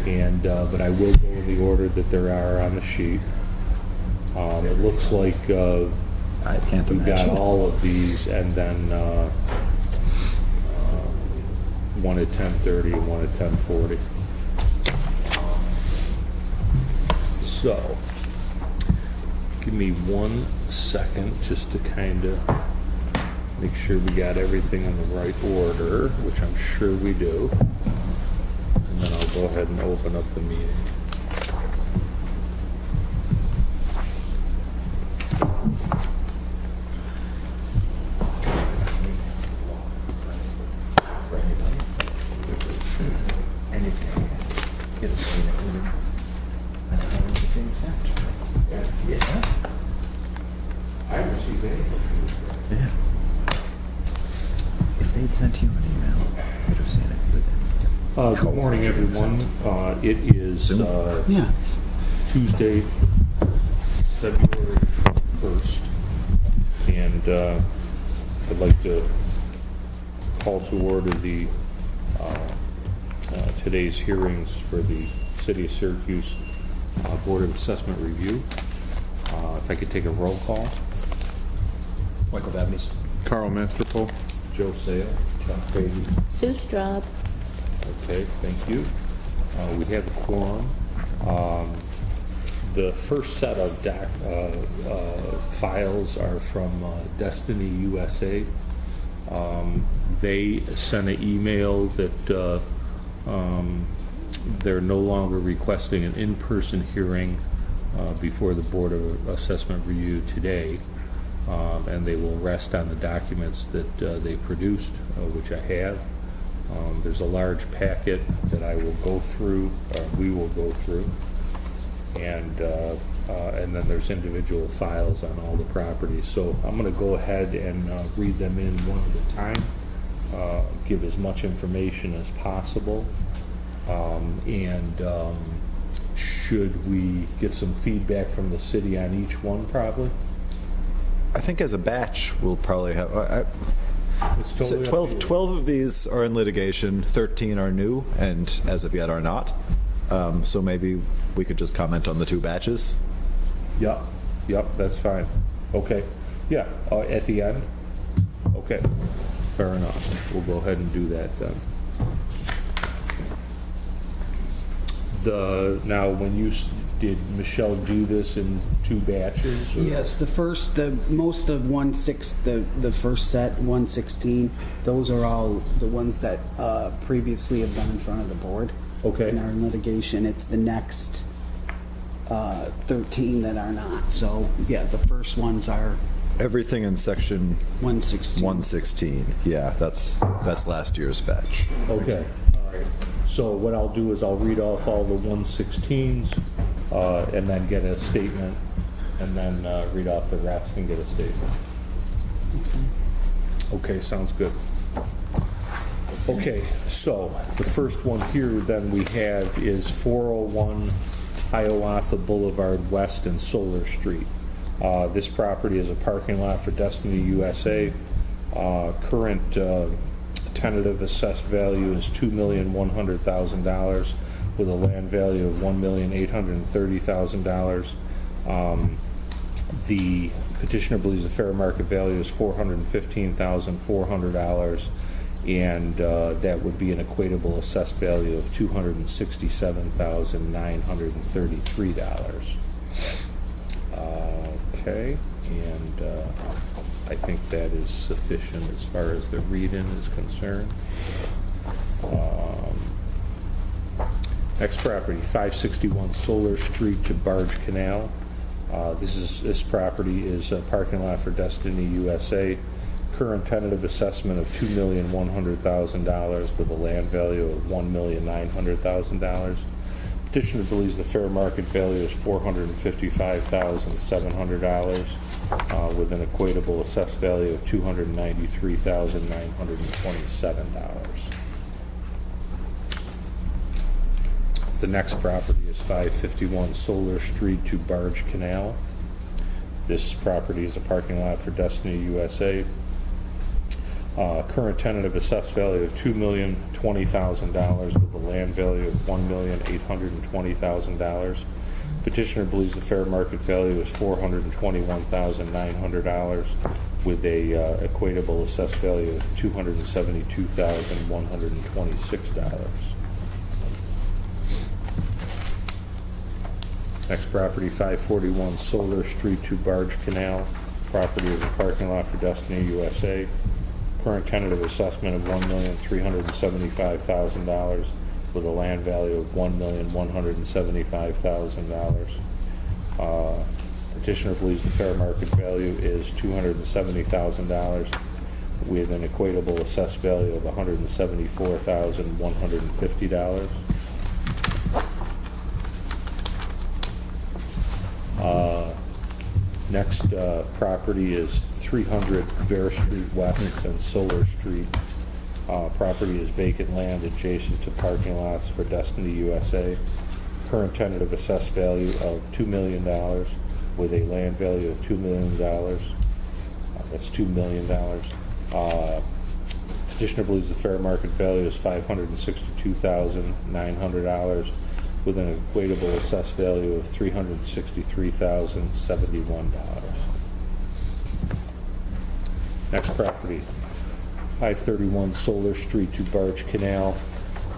And, but I will go in the order that there are on the sheet. It looks like I can't we got imagine. all of these, and then one at 10:30 and one at 10:40. So, give me 1 second just to kind of make sure we got everything in the right order, which I'm sure we do. And then I'll go ahead and open up the meeting. I received anything. Yeah. If they'd sent you an email, you'd have seen it within. Good morning, everyone. It is Yeah. Tuesday, February 1st, and I'd like to call to order the today's hearings for the City of Syracuse Board of Assessment Review. If I could take a roll call. Michael Babney's. Carl Masterpole. Joe Sale, Chuck Brady. Sue Straub. Okay, thank you. We have a quorum. The first set of files are from Destiny USA. They sent an email that they're no longer requesting an in-person hearing before the Board of Assessment Review today, and they will rest on the documents that they produced, which I have. There's a large packet that I will go through, we will go through, and then there's individual files on all the properties. So I'm going to go ahead and read them in one at a time, give as much information as possible, and should we get some feedback from the city on each one, probably? I think as a batch, we'll probably have. It's So totally up to you. 12 of these are in litigation, 13 are new, and as of yet are not. So maybe we could just comment on the 2 batches. Yep, that's fine. Okay, yeah, at the end? Okay, fair enough. We'll go ahead and do that then. Now, when did Michelle do this in 2 batches? Or? Yes, the first set, 116, those are all the ones that previously have been in front of the board. Okay. In our litigation, it's the next 13 that are not. So, yeah, the first ones are Everything in section 116. 116. Yeah, that's last year's batch. Okay, all right. So what I'll do is I'll read off all the 116s and then get a statement, and then read off the rest and get a statement. That's fine. Okay, sounds good. Okay, so the first one here then we have is 401 Hiawatha Boulevard West and Solar Street. This property is a parking lot for Destiny USA. Current tentative assessed value is $2,100,000 with a land value of $1,830,000. The petitioner believes the fair market value is $415,400, and that would be an equatable assessed value of $267,933. Okay, and I think that is sufficient as far as the read-in is concerned. Next property, 561 Solar Street to Barge Canal. This property is a parking lot for Destiny USA. Current tentative assessment of $2,100,000 with a land value of $1,900,000. Petitioner believes the fair market value is $455,700 with an equatable assessed value of $293,927. The next property is 551 Solar Street to Barge Canal. This property is a parking lot for Destiny USA. Current tentative assessed value of $2,020,000 with a land value of $1,820,000. Petitioner believes the fair market value is $421,900 with a equatable assessed value of $272,126. Next property, 541 Solar Street to Barge Canal. Property is a parking lot for Destiny USA. Current tentative assessment of $1,375,000 with a land value of $1,175,000. Petitioner believes the fair market value is $270,000 with an equatable assessed value of $174,150. Next property is 300 Bear Street West and Solar Street. Property is vacant land adjacent to parking lots for Destiny USA. Current tentative assessed value of $2 million with a land value of $2 million. That's $2 million. Petitioner believes the fair market value is $562,900 with an equatable assessed value of $363,071. Next property, 531 Solar Street to Barge Canal.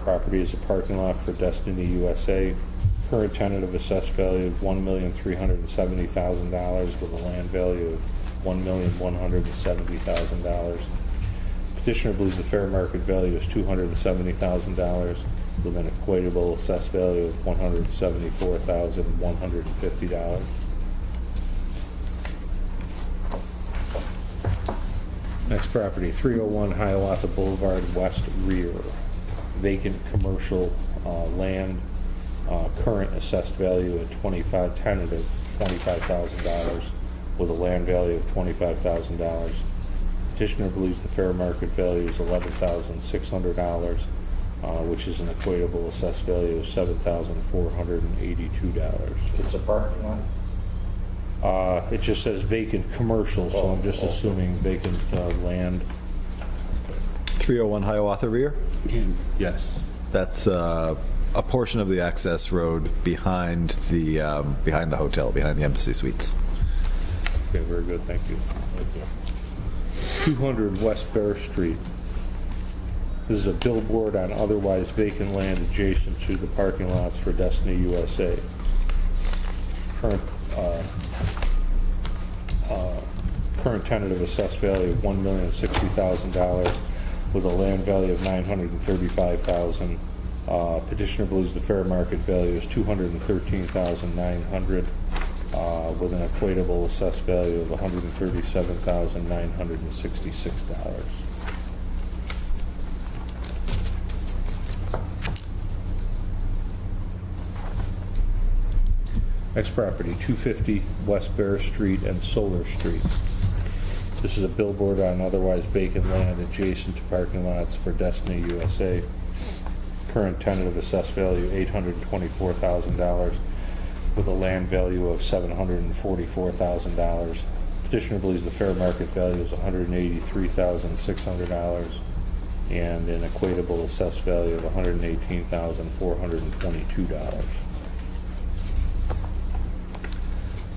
Property is a parking lot for Destiny USA. Current tentative assessed value of $1,370,000 with a land value of $1,170,000. Petitioner believes the fair market value is $270,000 with an equatable assessed value of $174,150. Next property, 301 Hiawatha Boulevard West Rear. Vacant commercial land. Current assessed value at tentative $25,000 with a land value of $25,000. Petitioner believes the fair market value is $11,600, which is an equatable assessed value of $7,482. It's a parking lot? It just says vacant commercial, so I'm just assuming vacant land. 301 Hiawatha Rear? Yes. That's a portion of the access road behind the hotel, behind the Embassy Suites. Okay, very good, thank you. 200 West Bear Street. This is a billboard on otherwise vacant land adjacent to the parking lots for Destiny USA. Current tentative assessed value of $1,060,000 with a land value of $935,000. Petitioner believes the fair market value is $213,900 with an equatable assessed value of $137,966. Next property, 250 West Bear Street and Solar Street. This is a billboard on otherwise vacant land adjacent to parking lots for Destiny USA. Current tentative assessed value $824,000 with a land value of $744,000. Petitioner believes the fair market value is $183,600 and an equatable assessed value of $118,422.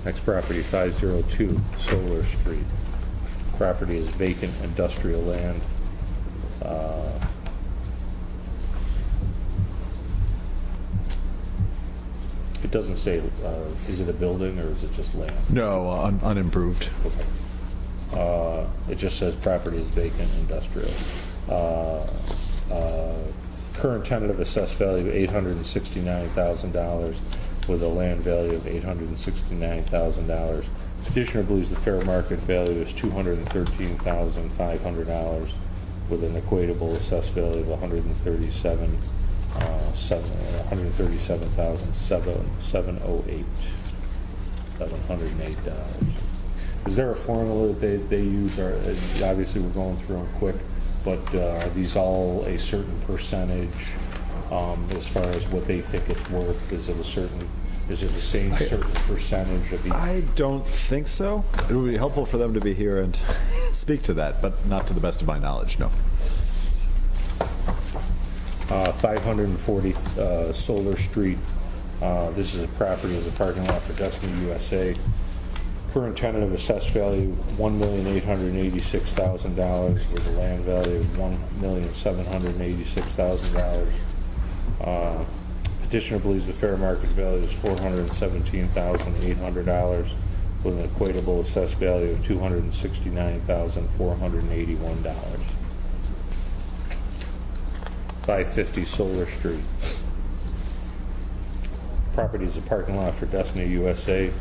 Next property, 502 Solar Street. Property is vacant industrial land. It doesn't say, is it a building or is it just land? No, unimproved. Okay. It just says property is vacant industrial. Current tentative assessed value $869,000 with a land value of $869,000. Petitioner believes the fair market value is $213,500 with an equatable assessed value of $137,708. Is there a formula that they use? Or obviously we're going through them quick, but are these all a certain percentage as far as what they think it's worth? Is it the same certain percentage of each? I don't think so. It would be helpful for them to be here and speak to that, but not to the best of my knowledge, no. 540 Solar Street. This is a property as a parking lot for Destiny USA. Current tentative assessed value $1,886,000 with a land value of $1,786,000. Petitioner believes the fair market value is $417,800 with an equatable assessed value of $269,481. 550 Solar Street. Property is a parking lot for Destiny USA.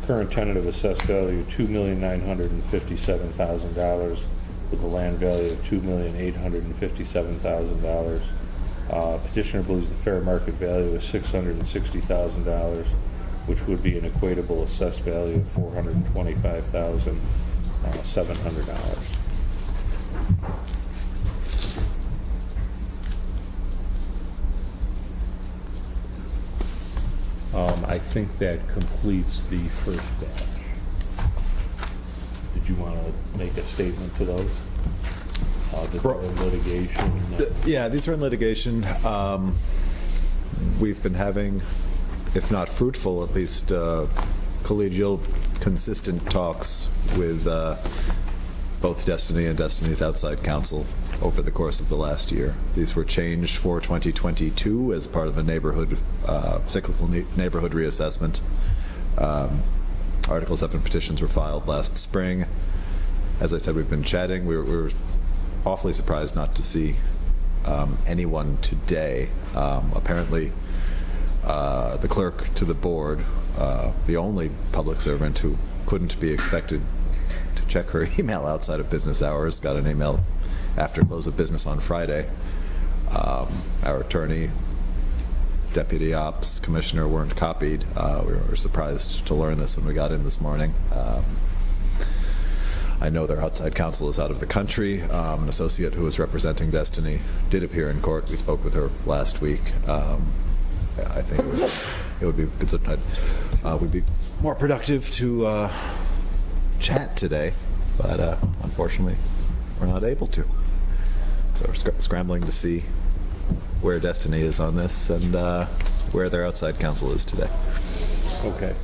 Current tentative assessed value $2,957,000 with a land value of $2,857,000. Petitioner believes the fair market value is $660,000, which would be an equatable assessed value of $425,700. I think that completes the first batch. Did you want to make a statement to those? This are in litigation? Yeah, these are in litigation. We've been having, if not fruitful, at least collegial, consistent talks with both Destiny and Destiny's outside counsel over the course of the last year. These were changed for 2022 as part of a neighborhood, cyclical neighborhood reassessment. Article 7 petitions were filed last spring. As I said, we've been chatting. We were awfully surprised not to see anyone today. Apparently, the clerk to the board, the only public servant who couldn't be expected to check her email outside of business hours, got an email after close of business on Friday. Our attorney, deputy ops, commissioner weren't copied. We were surprised to learn this when we got in this morning. I know their outside counsel is out of the country. An associate who was representing Destiny did appear in court. We spoke with her last week. I think it would be we'd be more productive to chat today, but unfortunately, we're not able to. So we're scrambling to see where Destiny is on this and where their outside counsel is today. Okay.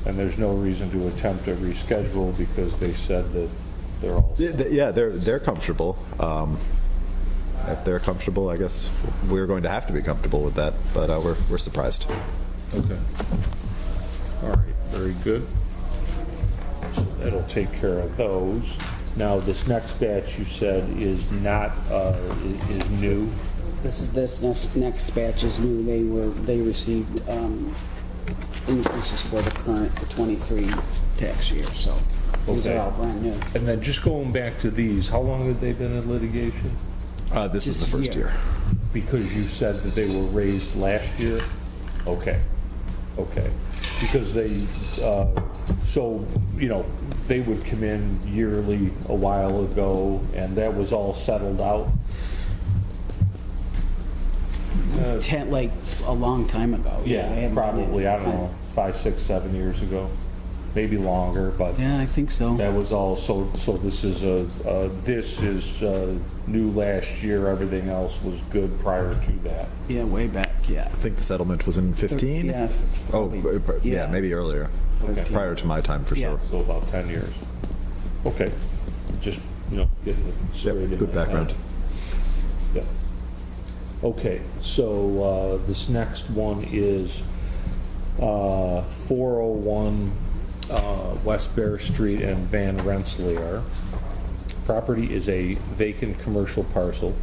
And there's no reason to attempt to reschedule because they said that they're all set. Yeah, they're comfortable. If they're comfortable, I guess we're going to have to be comfortable with that, but we're surprised. Okay. All right, very good. So that'll take care of those. Now, this next batch you said is not, is new. This next batch is new. They received increases for the current, the 23 tax year, so these Okay. are all brand new. And then just going back to these, how long have they been in litigation? This was the Just a first year. Because you said that they were raised last year? Okay. Okay. Because they, so, you know, they would come in yearly a while ago, and that was all settled out? Like a long time ago. They Yeah, haven't done it probably, in I don't time. know, 5, 6, 7 years ago, maybe longer, but Yeah, I think so. that was all, so this is new last year, everything else was good prior to that. Yeah, way back, yeah. I think the settlement was in 15? Yeah, Oh, probably, yeah, maybe earlier. Okay. Prior to my time, for Yeah. sure. So about 10 years. Okay, just, you know, getting it straight in Good my background. head. Yeah. Okay, so this next one is 401 West Bear Street and Van Rensselaer. Property is a vacant commercial parcel.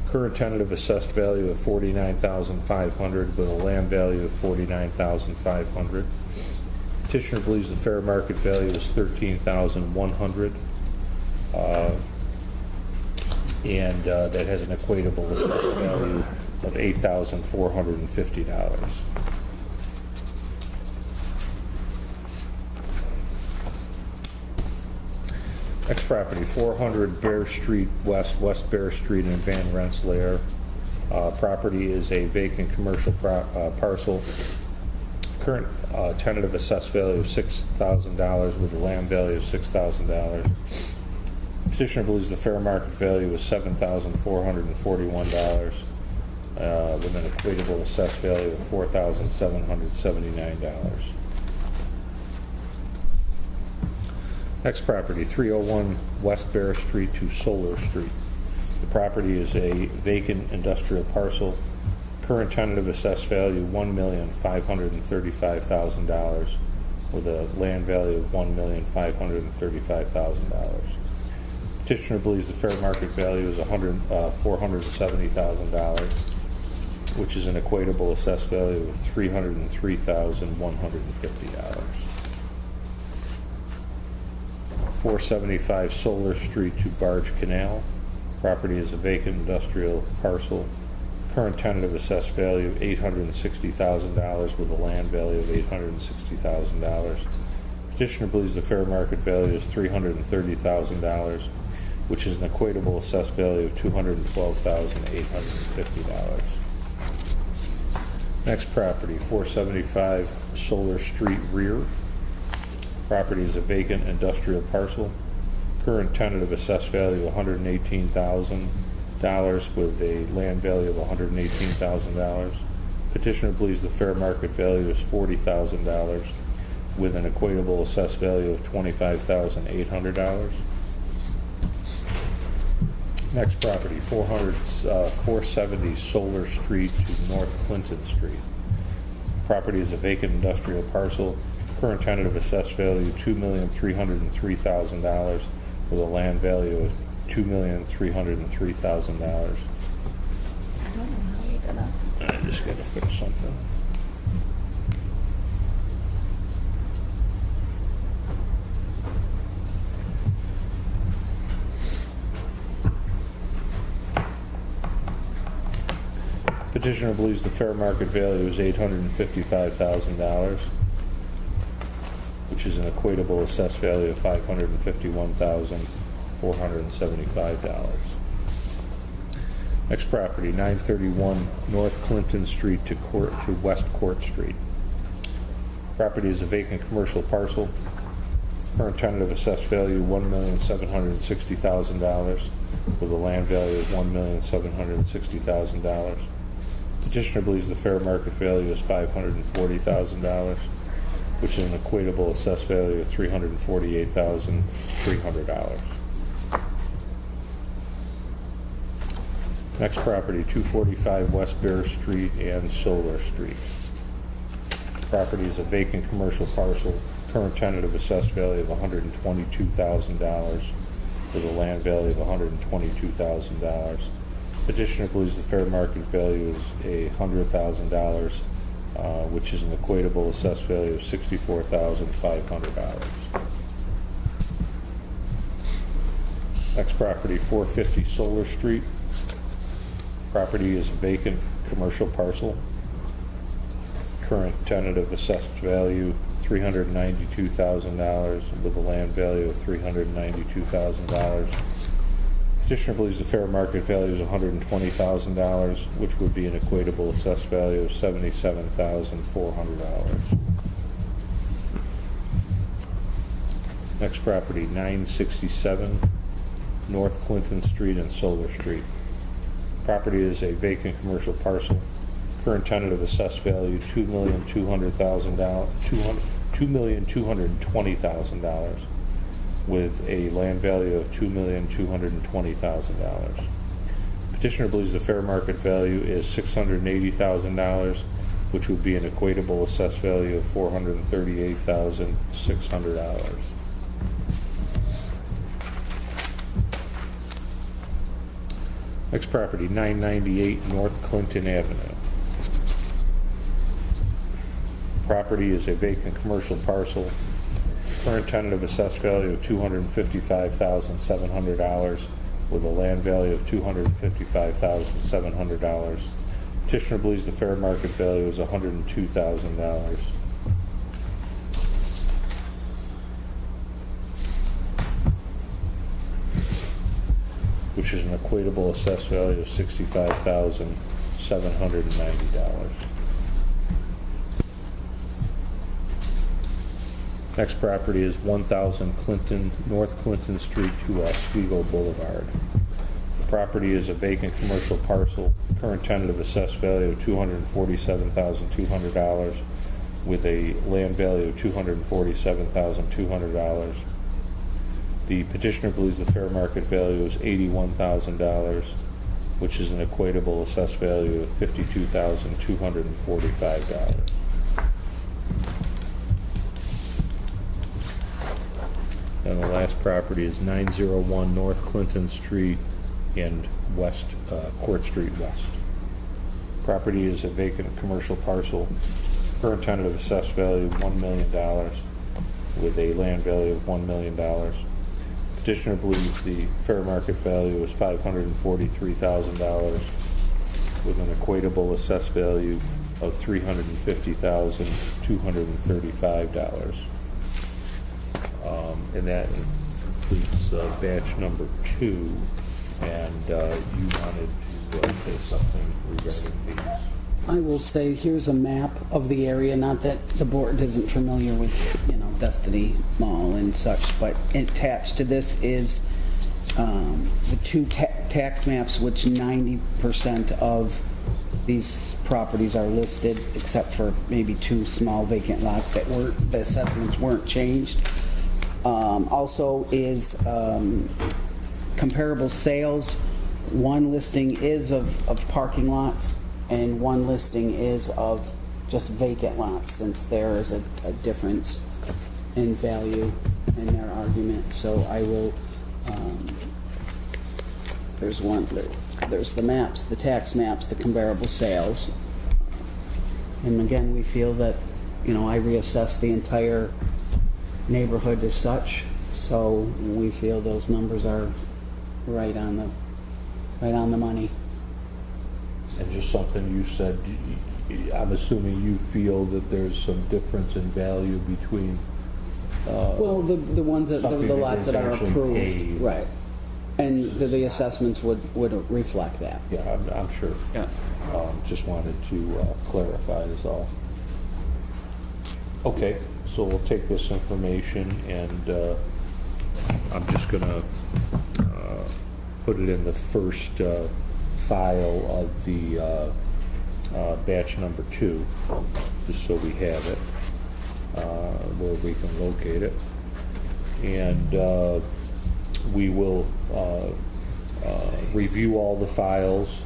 Current tentative assessed value of $49,500 with a land value of $49,500. Petitioner believes the fair market value is $13,100. And that has an equatable assessed value of $8,450. Next property, 400 Bear Street West, West Bear Street in Van Rensselaer. Property is a vacant commercial parcel. Current tentative assessed value of $6,000 with a land value of $6,000. Petitioner believes the fair market value is $7,441, with an equatable assessed value of $4,779. Next property, 301 West Bear Street to Solar Street. The property is a vacant industrial parcel. Current tentative assessed value $1,535,000, with a land value of $1,535,000. Petitioner believes the fair market value is $470,000, which is an equatable assessed value of $303,150. 475 Solar Street to Barge Canal. Property is a vacant industrial parcel. Current tentative assessed value of $860,000, with a land value of $860,000. Petitioner believes the fair market value is $330,000, which is an equatable assessed value of $212,850. Next property, 475 Solar Street Rear. Property is a vacant industrial parcel. Current tentative assessed value of $118,000, with a land value of $118,000. Petitioner believes the fair market value is $40,000, with an equatable assessed value of $25,800. Next property, 470 Solar Street to North Clinton Street. Property is a vacant industrial parcel. Current tentative assessed value $2,303,000, with a land value of $2,303,000. I don't know how you did that. I just got to fix something. Petitioner believes the fair market value is $855,000, which is an equatable assessed value of $551,475. Next property, 931 North Clinton Street to West Court Street. Property is a vacant commercial parcel. Current tentative assessed value $1,760,000, with a land value of $1,760,000. Petitioner believes the fair market value is $540,000, which is an equatable assessed value of $348,300. Next property, 245 West Bear Street and Solar Street. Property is a vacant commercial parcel. Current tentative assessed value of $122,000, with a land value of $122,000. Petitioner believes the fair market value is $100,000, which is an equatable assessed value of $64,500. Next property, 450 Solar Street. Property is a vacant commercial parcel. Current tentative assessed value $392,000, with a land value of $392,000. Petitioner believes the fair market value is $120,000, which would be an equatable assessed value of $77,400. Next property, 967 North Clinton Street and Solar Street. Property is a vacant commercial parcel. Current tentative assessed value $2,220,000, with a land value of $2,220,000. Petitioner believes the fair market value is $680,000, which would be an equatable assessed value of $438,600. Next property, 998 North Clinton Avenue. Property is a vacant commercial parcel. Current tentative assessed value of $255,700, with a land value of $255,700. Petitioner believes the fair market value is $102,000. Which is an equatable assessed value of $65,790. Next property is 1,000 North Clinton Street to Oswego Boulevard. The property is a vacant commercial parcel, current tentative assessed value of $247,200 with a land value of $247,200. The petitioner believes the fair market value is $81,000, which is an equatable assessed value of $52,245. And the last property is 901 North Clinton Street and West Court Street West. Property is a vacant commercial parcel, current tentative assessed value of $1 million with a land value of $1 million. Petitioner believes the fair market value is $543,000 with an equatable assessed value of $350,235. And that completes batch number 2. And you wanted to say something regarding these. I will say, here's a map of the area, not that the board isn't familiar with, Destiny Mall and such, but attached to this is the 2 tax maps, which 90% of these properties are listed, except for maybe 2 small vacant lots that the assessments weren't changed. Also is comparable sales. 1 listing is of parking lots, and 1 listing is of just vacant lots, since there is a difference in value in their argument. So I will, there's the maps, the tax maps, the comparable sales. And again, we feel that, I reassess the entire neighborhood as such, so we feel those numbers are right on the money. And just something you said, I'm assuming you feel that there's some difference in value between Well, the ones that, something the lots that are actually approved, paid. right. And the assessments would reflect that. Yeah, I'm sure. Yeah. Just wanted to clarify is all. Okay, so we'll take this information and I'm just gonna put it in the first file of the batch number 2, just so we have it, where we can locate it. And we will review all the files.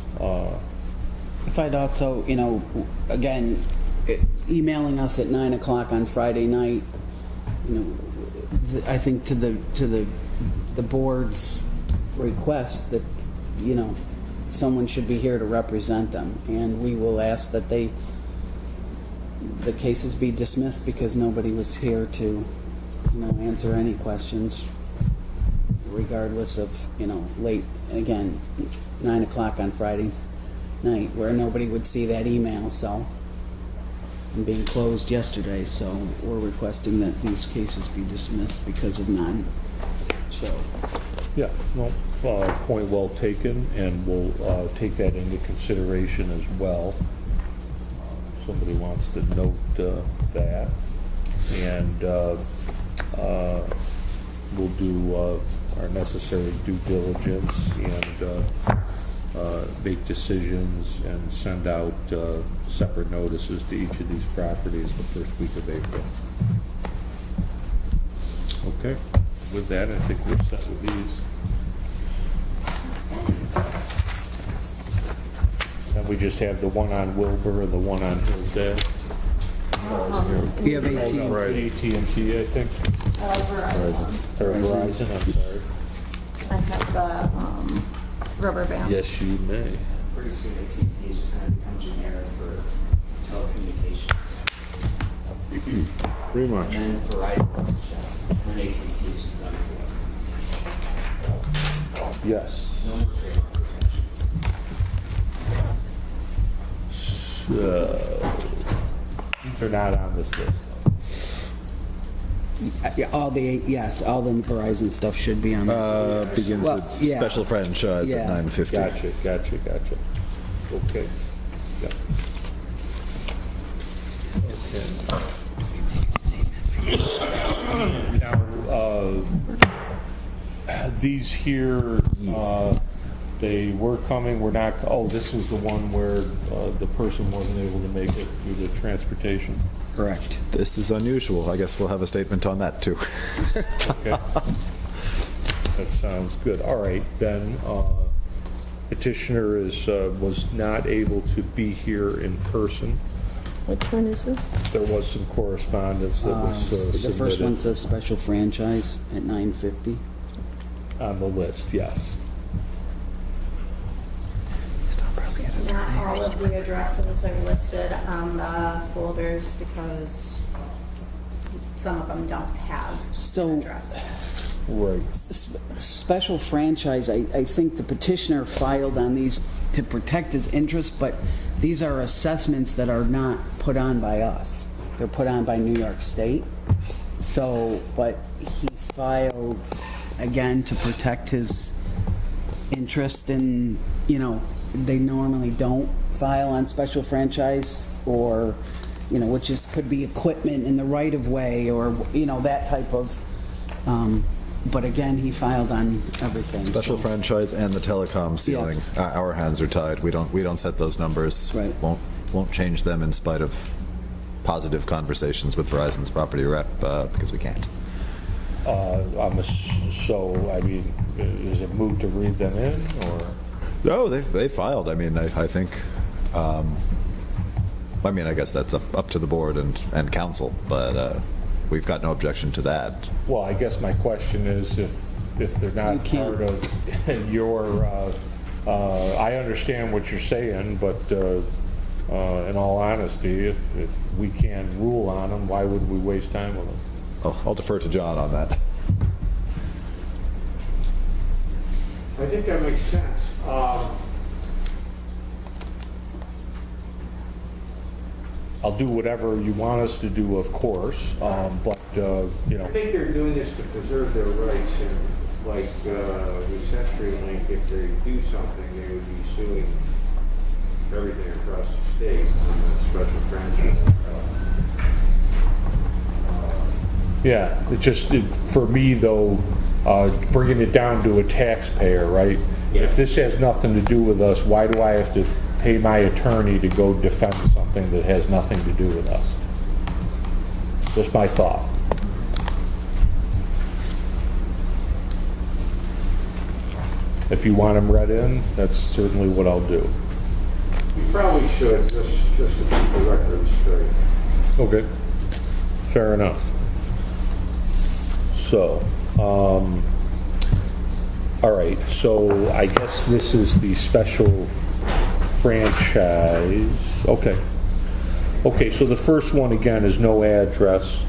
If I'd also, again, emailing us at 9 o'clock on Friday night, I think to the board's request that, someone should be here to represent them, and we will ask that the cases be dismissed because nobody was here to, answer any questions, regardless of, late, again, 9 o'clock on Friday night, where nobody would see that email, so, and being closed yesterday, so we're requesting that these cases be dismissed because of non-show. Yeah, no, point well taken, and we'll take that into consideration as well. Somebody wants to note that, and we'll do our necessary due diligence and make decisions and send out separate notices to each of these properties the first week of April. Okay, with that, I think we're set with these. And we just have the one on Wilbur and the one on Hillsdale. You have 18. Right, AT&T, I think. I like Verizon. Or Verizon, I'm sorry. I have the rubber band. Yes, you may. Pretty soon AT&T is just going to become generic for telecommunications. Pretty much. And then Verizon is just, and AT&T is just done for. Yes. No more trademark protections. So, these are not on this list. Yeah, all the Verizon stuff should be on there. Begins Well, with yeah. special franchise Yeah. at 9:50. Gotcha. Okay. Yeah. Okay. These here, they were coming, we're not, oh, this is the one where the person wasn't able to make it due to transportation? Correct. This is unusual. I guess we'll have a statement on that, too. Okay. That sounds good. All right, then, petitioner was not able to be here in person. Which one is this? There was some correspondence that was The first one submitted says special franchise at 950. on the list, yes. Not all of the addresses are listed on the folders because some of them don't have So- an address. Right. Special franchise, I think the petitioner filed on these to protect his interest, but these are assessments that are not put on by us. They're put on by New York State. So, but he filed, again, to protect his interest in, they normally don't file on special franchise or, which is, could be equipment in the right of way or, that type of, but again, he filed on everything. Special so- franchise and the telecom ceiling. Our hands are tied. We don't set those numbers. Right. Won't change them in spite of positive conversations with Verizon's property rep because we can't. So, I mean, is it moot to read them in, or? No, they filed. I mean, I think. I guess that's up to the board and council, but we've got no objection to that. Well, I guess my question is if they're You not can't- part of your, I understand what you're saying, but in all honesty, if we can't rule on them, why would we waste time with them? I'll defer to John on that. I think that makes sense. I'll do whatever you want us to do, of course, but, I think they're doing this to preserve their rights, and like with CenturyLink, if they do something, they would be suing everything across the state on the special franchise. yeah, it's just, for me, though, bringing it down to a taxpayer, right? If this has nothing to do with us, why do I have to pay my attorney to go defend something that has nothing to do with us? Just my thought. If you want them read in, that's certainly what I'll do. You probably should, just to keep the record straight. Okay. Fair enough. So, all right, so I guess this is the special franchise. Okay. Okay, so the first one, again, is no address.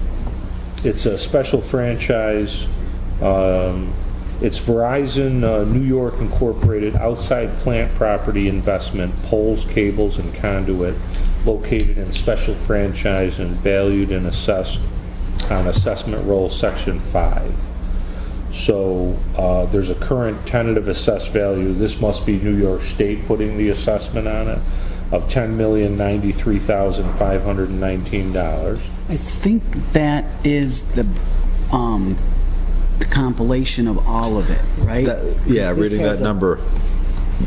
It's a special franchise. It's Verizon New York Incorporated outside plant property investment, poles, cables, and conduit located in special franchise and valued and assessed on assessment roll section 5. So there's a current tentative assessed value. This must be New York State putting the assessment on it of $10,093,519. I think that is the compilation of all of it, right? Yeah, This reading has that number,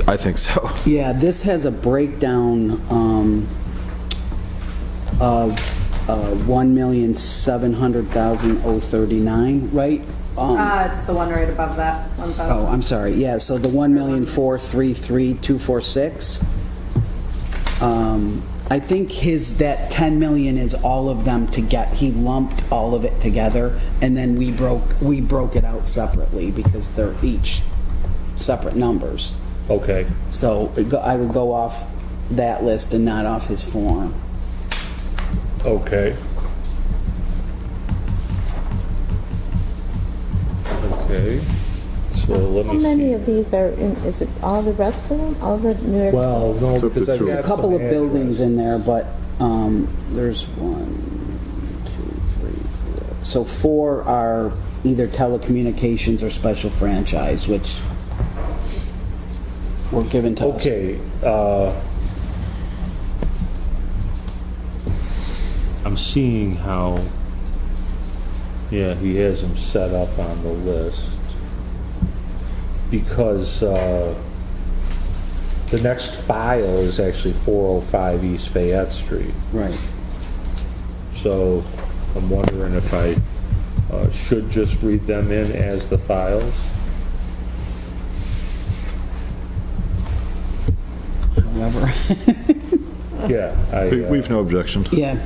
I think so. Yeah, this has a breakdown of 1,700,039, right? It's the one right above that, 1,000. Oh, I'm sorry. Yeah, so the 1,433,246. I think that 10 million is all of them he lumped all of it together, and then we broke it out separately because they're each separate numbers. Okay. So I would go off that list and not off his form. Okay. Okay. So let me How many see. of these are in, is it all the rest of them? All the New York? Well, no, So because I've the two- got A couple some of buildings address. in there, but there's 1, 2, 3, 4. So 4 are either telecommunications or special franchise, which were given to us. Okay, I'm seeing how Yeah, he has them set up on the list. Because the next file is actually 405 East Fayette Street. Right. So I'm wondering if I should just read them in as the files. However. Yeah, We've no objection. Yeah.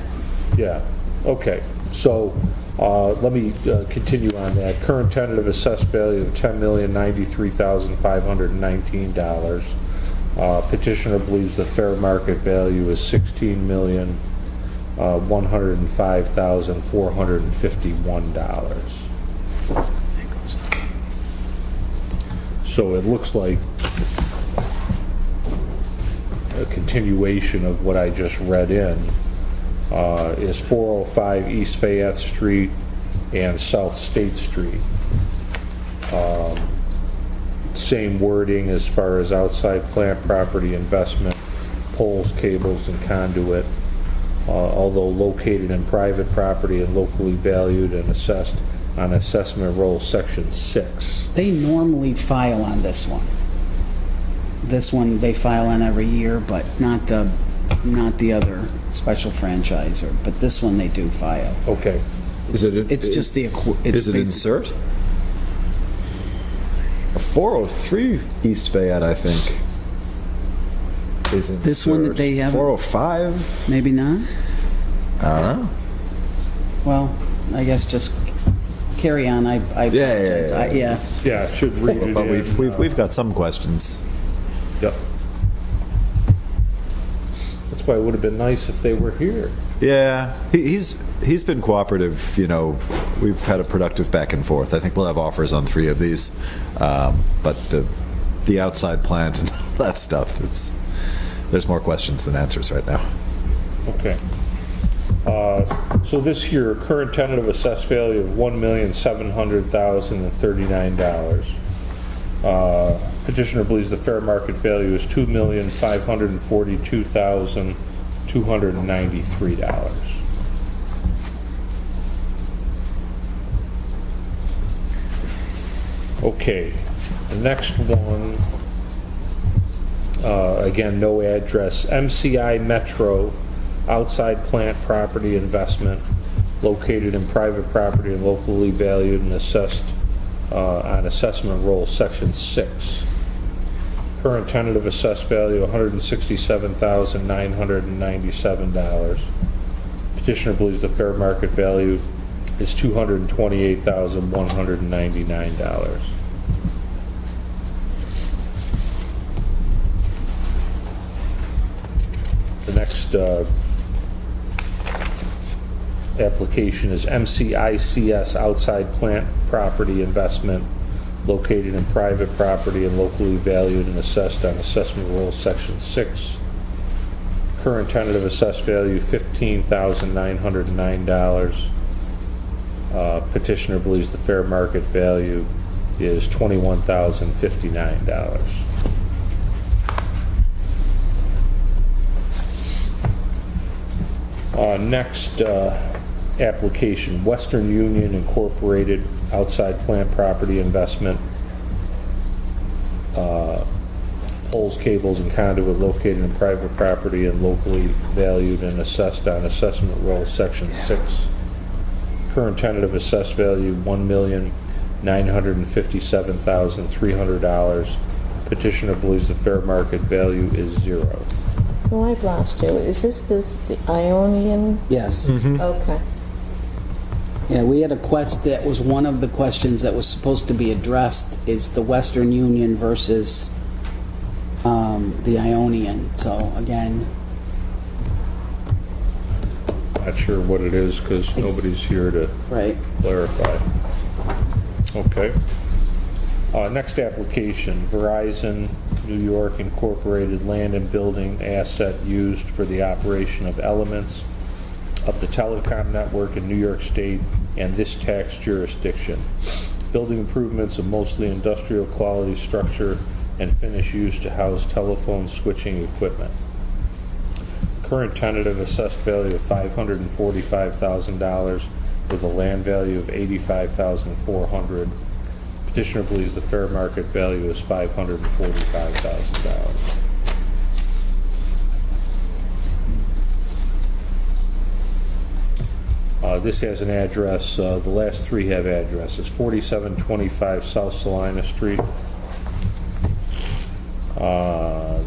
yeah, okay. So let me continue on that. Current tentative assessed value of $10,093,519. Petitioner believes the fair market value is $16,105,451. So it looks like a continuation of what I just read in is 405 East Fayette Street and South State Street. Same wording as far as outside plant property investment, poles, cables, and conduit, although located in private property and locally valued and assessed on assessment roll section 6. They normally file on this one. This one they file on every year, but not the other special franchisor. But this one they do file. Okay. Is it? It's just the Is it insert? 403 East Fayette, I think, is insert. This one that they have- 405? Maybe not. I don't know. Well, I guess just carry on. I apologize. Yeah. Yes. Yeah, it should read it But in. we've got some questions. Yep. That's why it would have been nice if they were here. Yeah, he's been cooperative. You know, we've had a productive back and forth. I think we'll have offers on 3 of these, but the outside plant and all that stuff. There's more questions than answers right now. Okay. So this here, current tentative assessed value of $1,700,039. Petitioner believes the fair market value is $2,542,293. Okay, the next one, again, no address, MCI Metro, outside plant property investment located in private property and locally valued and assessed on assessment roll section 6. Current tentative assessed value $167,997. Petitioner believes the fair market value is $228,199. The next application is MCICS outside plant property investment located in private property and locally valued and assessed on assessment roll section 6. Current tentative assessed value $15,909. Petitioner believes the fair market value is $21,059. Next application, Western Union Incorporated, outside plant property investment, poles, cables, and conduit located in private property and locally valued and assessed on assessment roll section 6. Current tentative assessed value $1,957,300. Petitioner believes the fair market value is 0. So I've lost you. Is the Ionian? Yes. Okay. Yeah, we had a that was one of the questions that was supposed to be addressed is the Western Union versus the Ionian. So again, Not sure what it is because nobody's here to right. clarify. Okay. Next application, Verizon, New York Incorporated, land and building asset used for the operation of elements of the telecom network in New York State and this tax jurisdiction. Building improvements of mostly industrial quality structure and finish used to house telephone switching equipment. Current tentative assessed value of $545,000. with a land value of $85,400. Petitioner believes the fair market value is $545,000. This has an address, the last three have addresses, 4725 South Salina Street.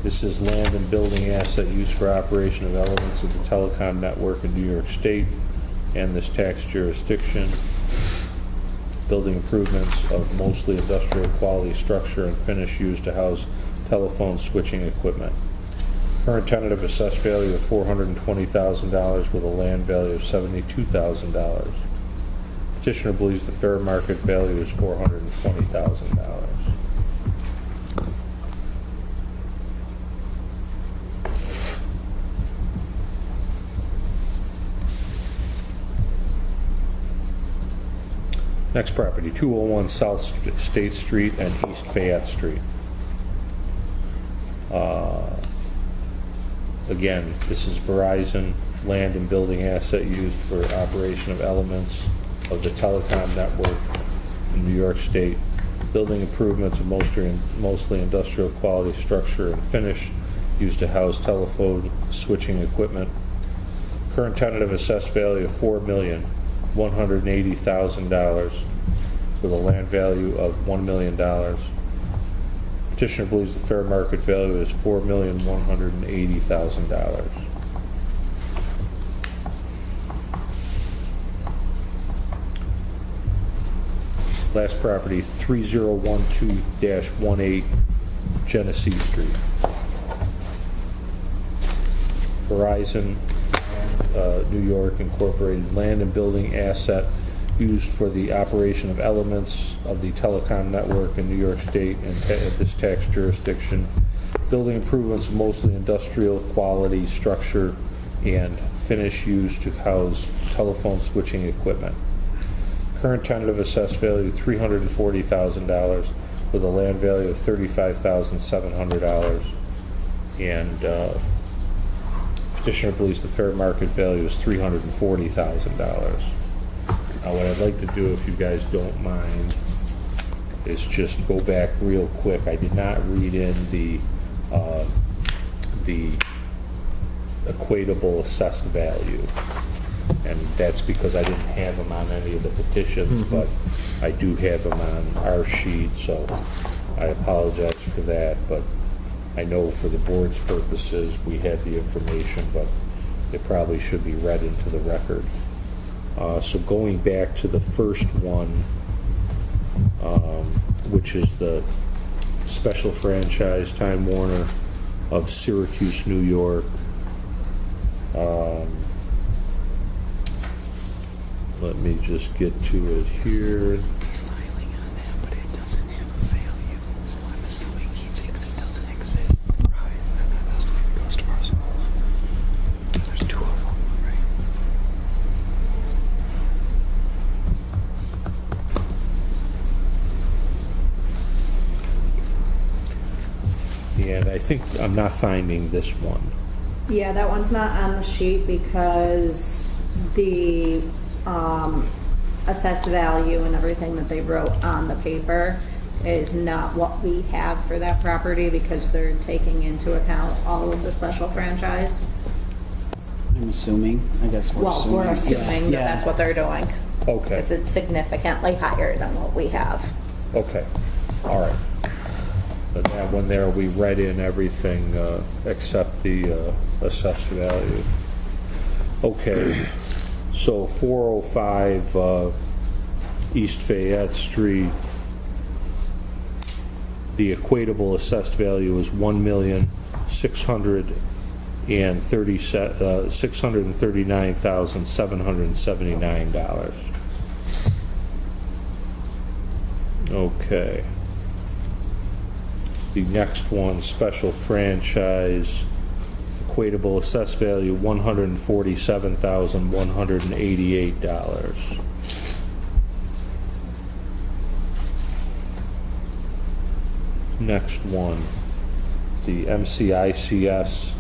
This is land and building asset used for operation of elements of the telecom network in New York State and this tax jurisdiction. Building improvements of mostly industrial quality structure and finish used to house telephone switching equipment. Current tentative assessed value of $420,000 with a land value of $72,000. Petitioner believes the fair market value is $420,000. Next property, 201 South State Street and East Fayette Street. Again, this is Verizon, land and building asset used for operation of elements of the telecom network in New York State. Building improvements of mostly industrial quality structure and finish used to house telephone switching equipment. Current tentative assessed value of $4,180,000 with a land value of $1 million. Petitioner believes the fair market value is $4,180,000. Last property, 3012-18 Genesee Street. Verizon, New York Incorporated, land and building asset used for the operation of elements of the telecom network in New York State and this tax jurisdiction. Building improvements, mostly industrial quality structure and finish used to house telephone switching equipment. Current tentative assessed value $340,000 with a land value of $35,700, and petitioner believes the fair market value is $340,000. Now, what I'd like to do, if you guys don't mind, is just go back real quick. I did not read in the equatable assessed value, and that's because I didn't have them on any of the petitions, but I do have them on our sheet, so I apologize for that. But I know for the board's purposes, we have the information, but it probably should be read into the record. So going back to the first one, which is the special franchise Time Warner of Syracuse, New York. Let me just get to it here. He's filing on that, but it doesn't have a value, so I'm assuming he thinks it doesn't exist. Right, and that has to be the ghost parcel. There's two of them, right? And I think I'm not finding this one. Yeah, that one's not on the sheet because the assessed value and everything that they wrote on the paper is not what we have for that property because they're taking into account all of the special franchise. I'm assuming, I guess we're Well, assuming. we're assuming that that's what they're doing. Okay, Because it's significantly higher than what we have. okay, all right. But that one there, we read in everything except the assessed value. Okay, so 405 East Fayette Street, the equatable assessed value is $639,779. Okay. The next one, special franchise, equatable assessed value $147,188. Next one, the MCICS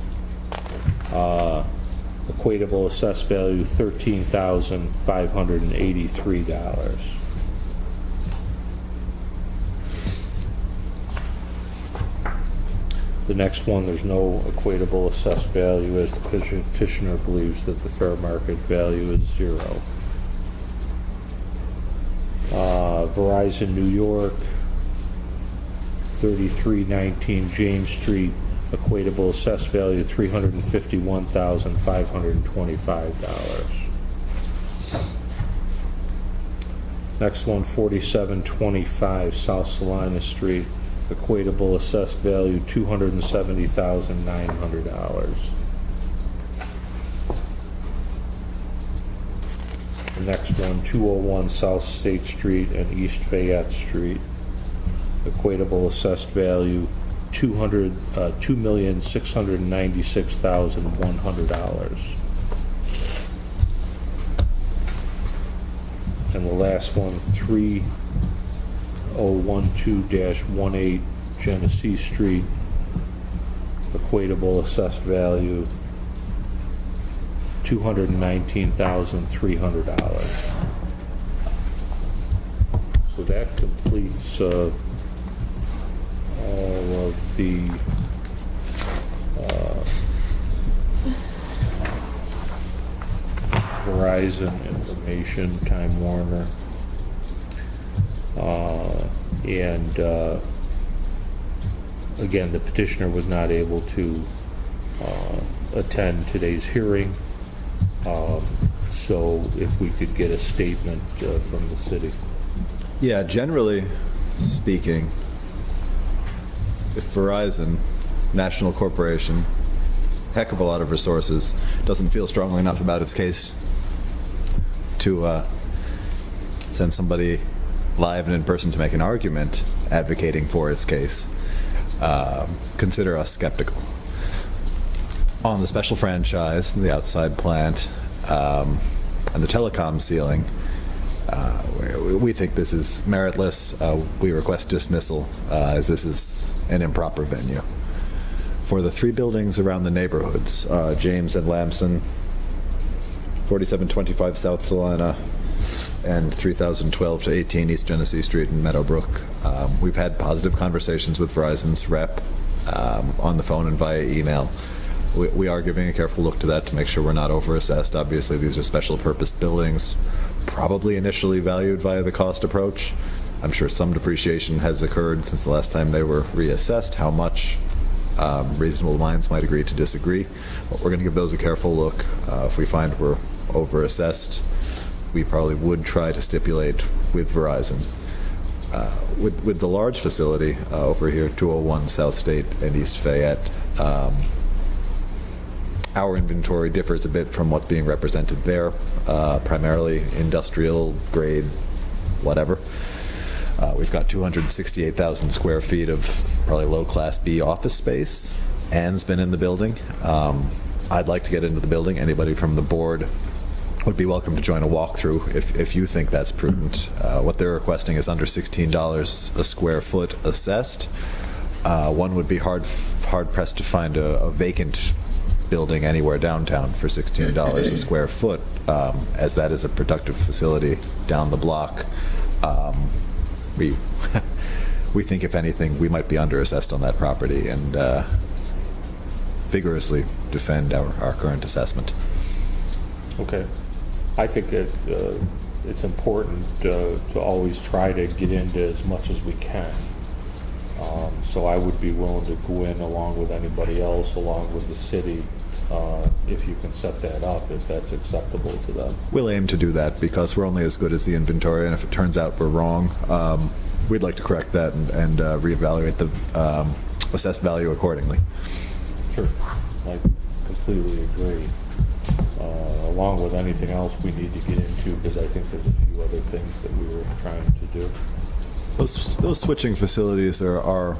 equatable assessed value $13,583. The next one, there's no equatable assessed value, as the petitioner believes that the fair market value is zero. Verizon New York, 3319 James Street, equatable assessed value $351,525. Next one, 4725 South Salina Street, equatable assessed value $270,900. The next one, 201 South State Street and East Fayette Street, equatable assessed value $2,696,100. And the last one, 3012-18 Genesee Street, equatable assessed value $219,300. So that completes all of the Verizon information, Time Warner, and again, the petitioner was not able to attend today's hearing. So if we could get a statement from the city. Yeah, generally speaking, if Verizon, national corporation, heck of a lot of resources, doesn't feel strongly enough about its case to send somebody live and in person to make an argument advocating for its case, consider us skeptical. On the special franchise, the outside plant, and the telecom ceiling, we think this is meritless. We request dismissal as this is an improper venue. For the three buildings around the neighborhoods, James and Lamson, 4725 South Salina, and 3012-18 East Genesee Street in Meadowbrook, we've had positive conversations with Verizon's rep on the phone and via email. We are giving a careful look to that to make sure we're not overassessed. Obviously, these are special purpose buildings, probably initially valued via the cost approach. I'm sure some depreciation has occurred since the last time they were reassessed. How much? Reasonable minds might agree to disagree. But we're going to give those a careful look. If we find we're overassessed, we probably would try to stipulate with Verizon. With the large facility over here, 201 South State and East Fayette, our inventory differs a bit from what's being represented there, primarily industrial grade, whatever. We've got 268,000 square feet of probably low class B office space. Anne's been in the building. I'd like to get into the building. Anybody from the board would be welcome to join a walkthrough if you think that's prudent. What they're requesting is under $16 a square foot assessed. One would be hard pressed to find a vacant building anywhere downtown for $16 a square foot, as that is a productive facility down the block. We think, if anything, we might be underassessed on that property, and vigorously defend our current assessment. Okay. I think that it's important to always try to get into as much as we can. So I would be willing to go in along with anybody else, along with the city, if you can set that up, if that's acceptable to them. We'll aim to do that because we're only as good as the inventory, and if it turns out we're wrong, we'd like to correct that and reevaluate the assessed value accordingly. Sure. I completely agree. Along with anything else we need to get into, because I think there's a few other things that we were trying to do. Those switching facilities are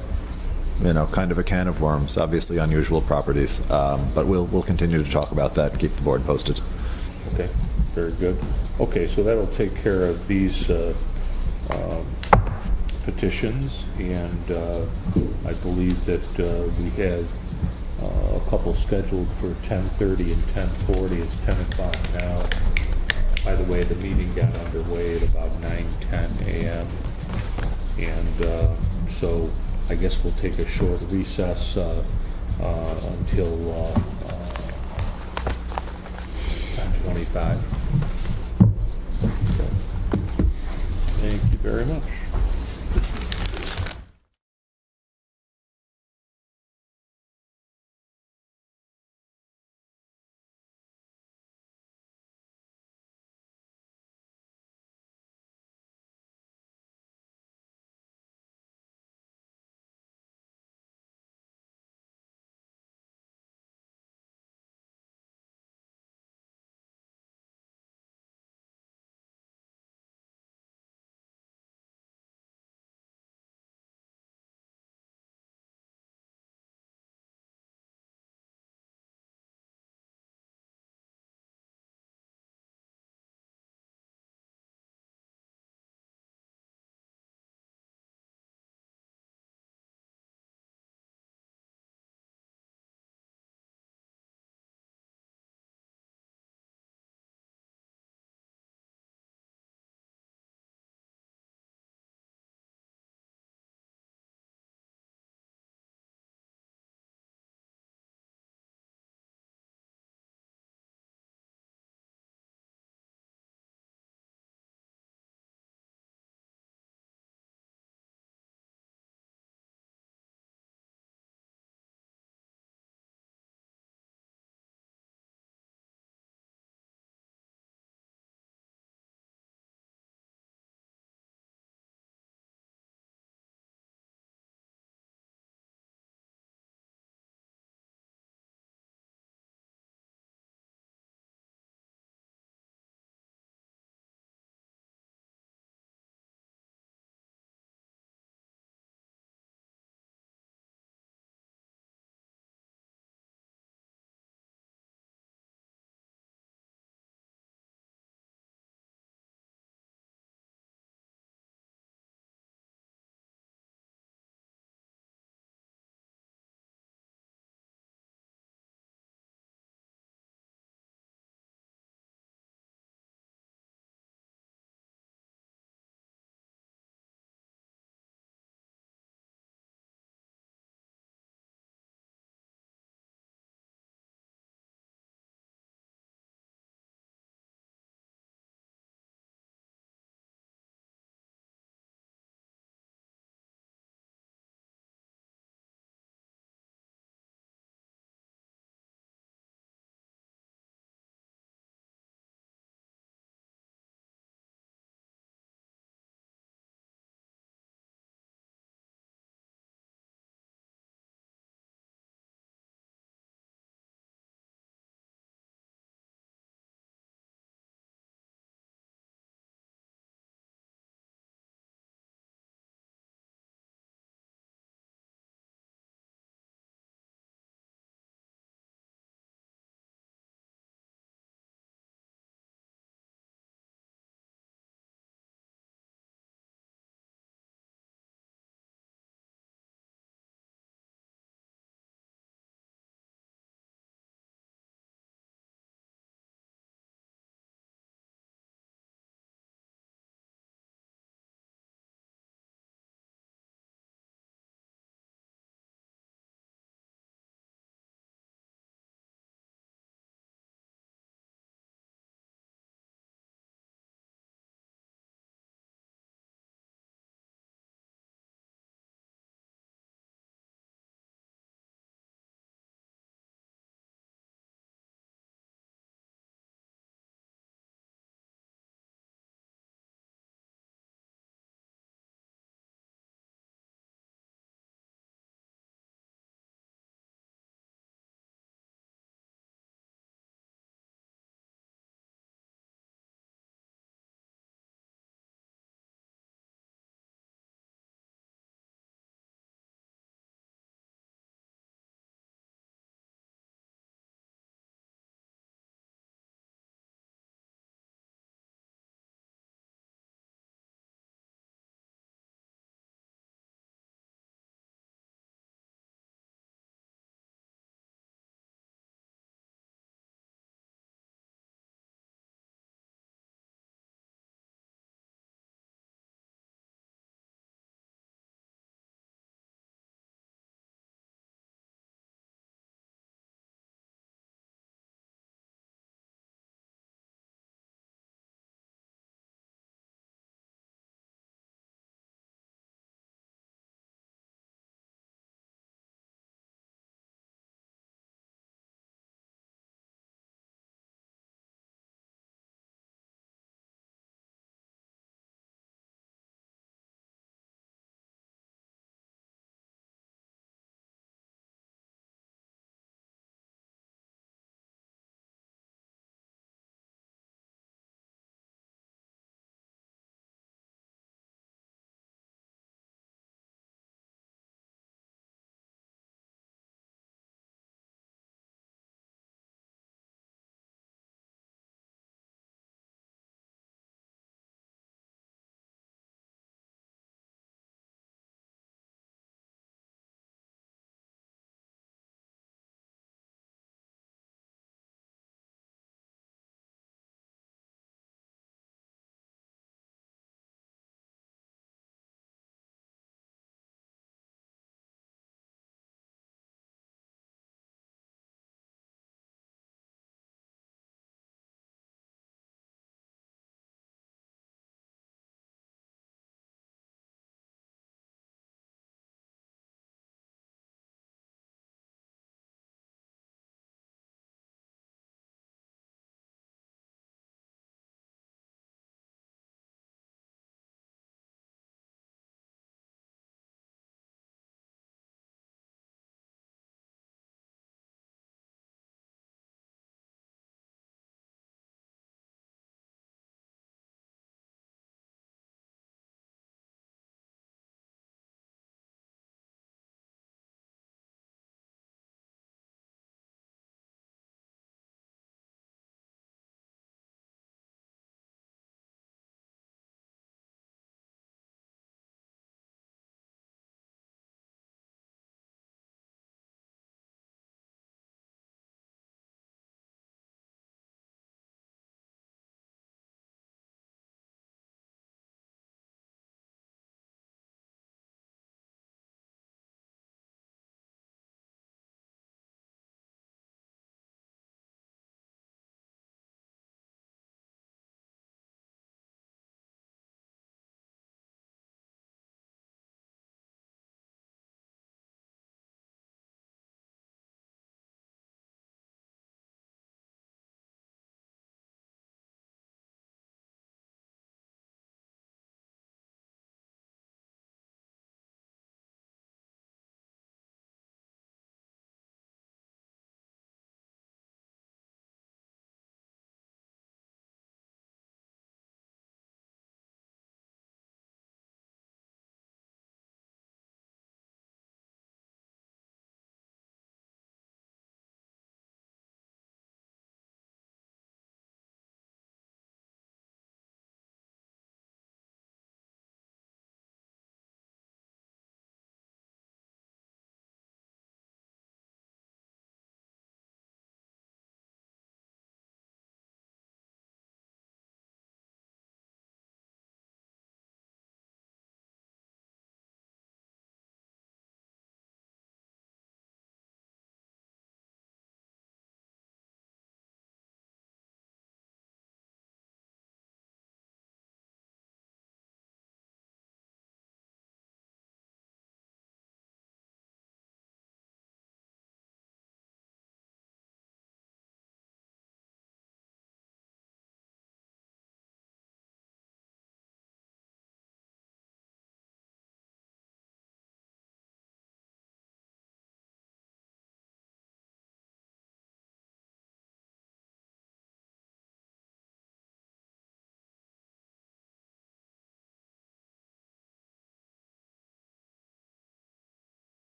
kind of a can of worms. Obviously, unusual properties, but we'll continue to talk about that and keep the board posted. Okay, very good. Okay, so that'll take care of these petitions, and I believe that we have a couple scheduled for 10:30 and 10:40. It's 10 o'clock now. By the way, the meeting got underway at about 9:10 a.m. And so I guess we'll take a short recess until 10:25. Thank you very much.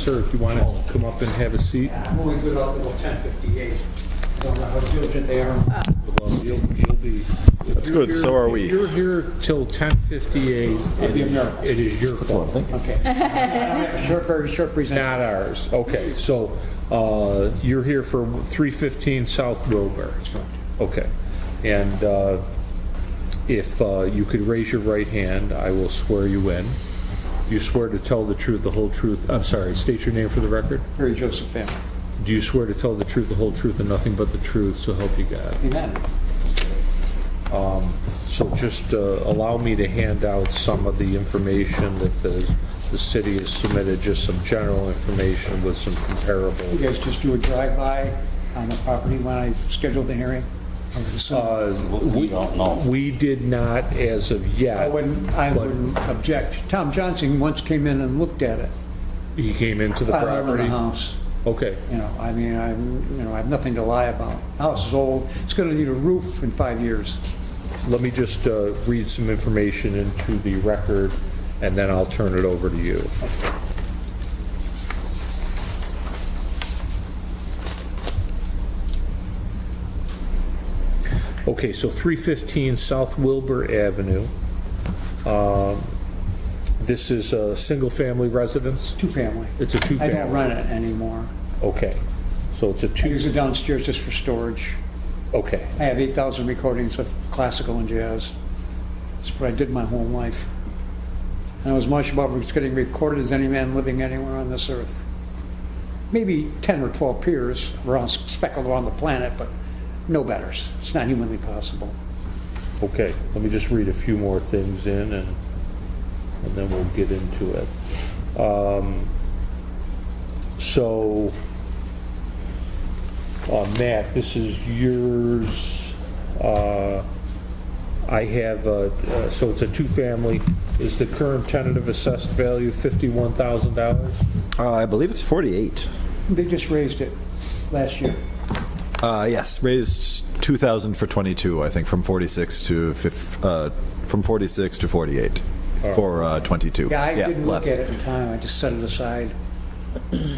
sir, if you want to come up and have a seat. I'm only good out till 10:58. I don't know how diligent they are. Well, you'll be. That's good, so are we. If you're here till 10:58, That'd be a miracle. it is your fault. Okay. I have a short, very short presentation. Not ours. Okay, so you're here for 315 South Wilbur. That's correct. Okay. And if you could raise your right hand, I will swear you in. Do you swear to tell the truth, the whole truth? I'm sorry, state your name for the record. Very Joseph family. Do you swear to tell the truth, the whole truth, and nothing but the truth, so help you God? Amen. So just allow me to hand out some of the information that the city has submitted, just some general information with some You comparables. guys just do a drive-by on the property when I scheduled the hearing? Of the son? We don't know. We did not as of I yet. wouldn't object. Tom Johnson once came in and looked at it. He came into the I live in property. the house. Okay. You know, I mean, I have nothing to lie about. House is old. It's going to need a roof in 5 years. Let me just read some information into the record, and then I'll turn it over to you. Okay, so 315 South Wilbur Avenue. This is a single-family residence? Two-family. It's a I two-family? don't run it anymore. Okay, so it's a I two, use it downstairs just for storage. okay. I have 8,000 recordings of classical and jazz. That's what I did my whole life. I know as much about what's getting recorded as any man living anywhere on this earth. Maybe 10 or 12 peers around, speckled around the planet, but no betters. It's not humanly possible. Okay, let me just read a few more things in, and then we'll get into it. So, Matt, this is yours. I have, so it's a two-family. Is the current tentative assessed value $51,000? I believe it's 48. They just raised it last year. Yes, raised 2,000 for 22, I think, from 46 to 48 for 22. Yeah, I didn't look last. at it in time. I just set it aside.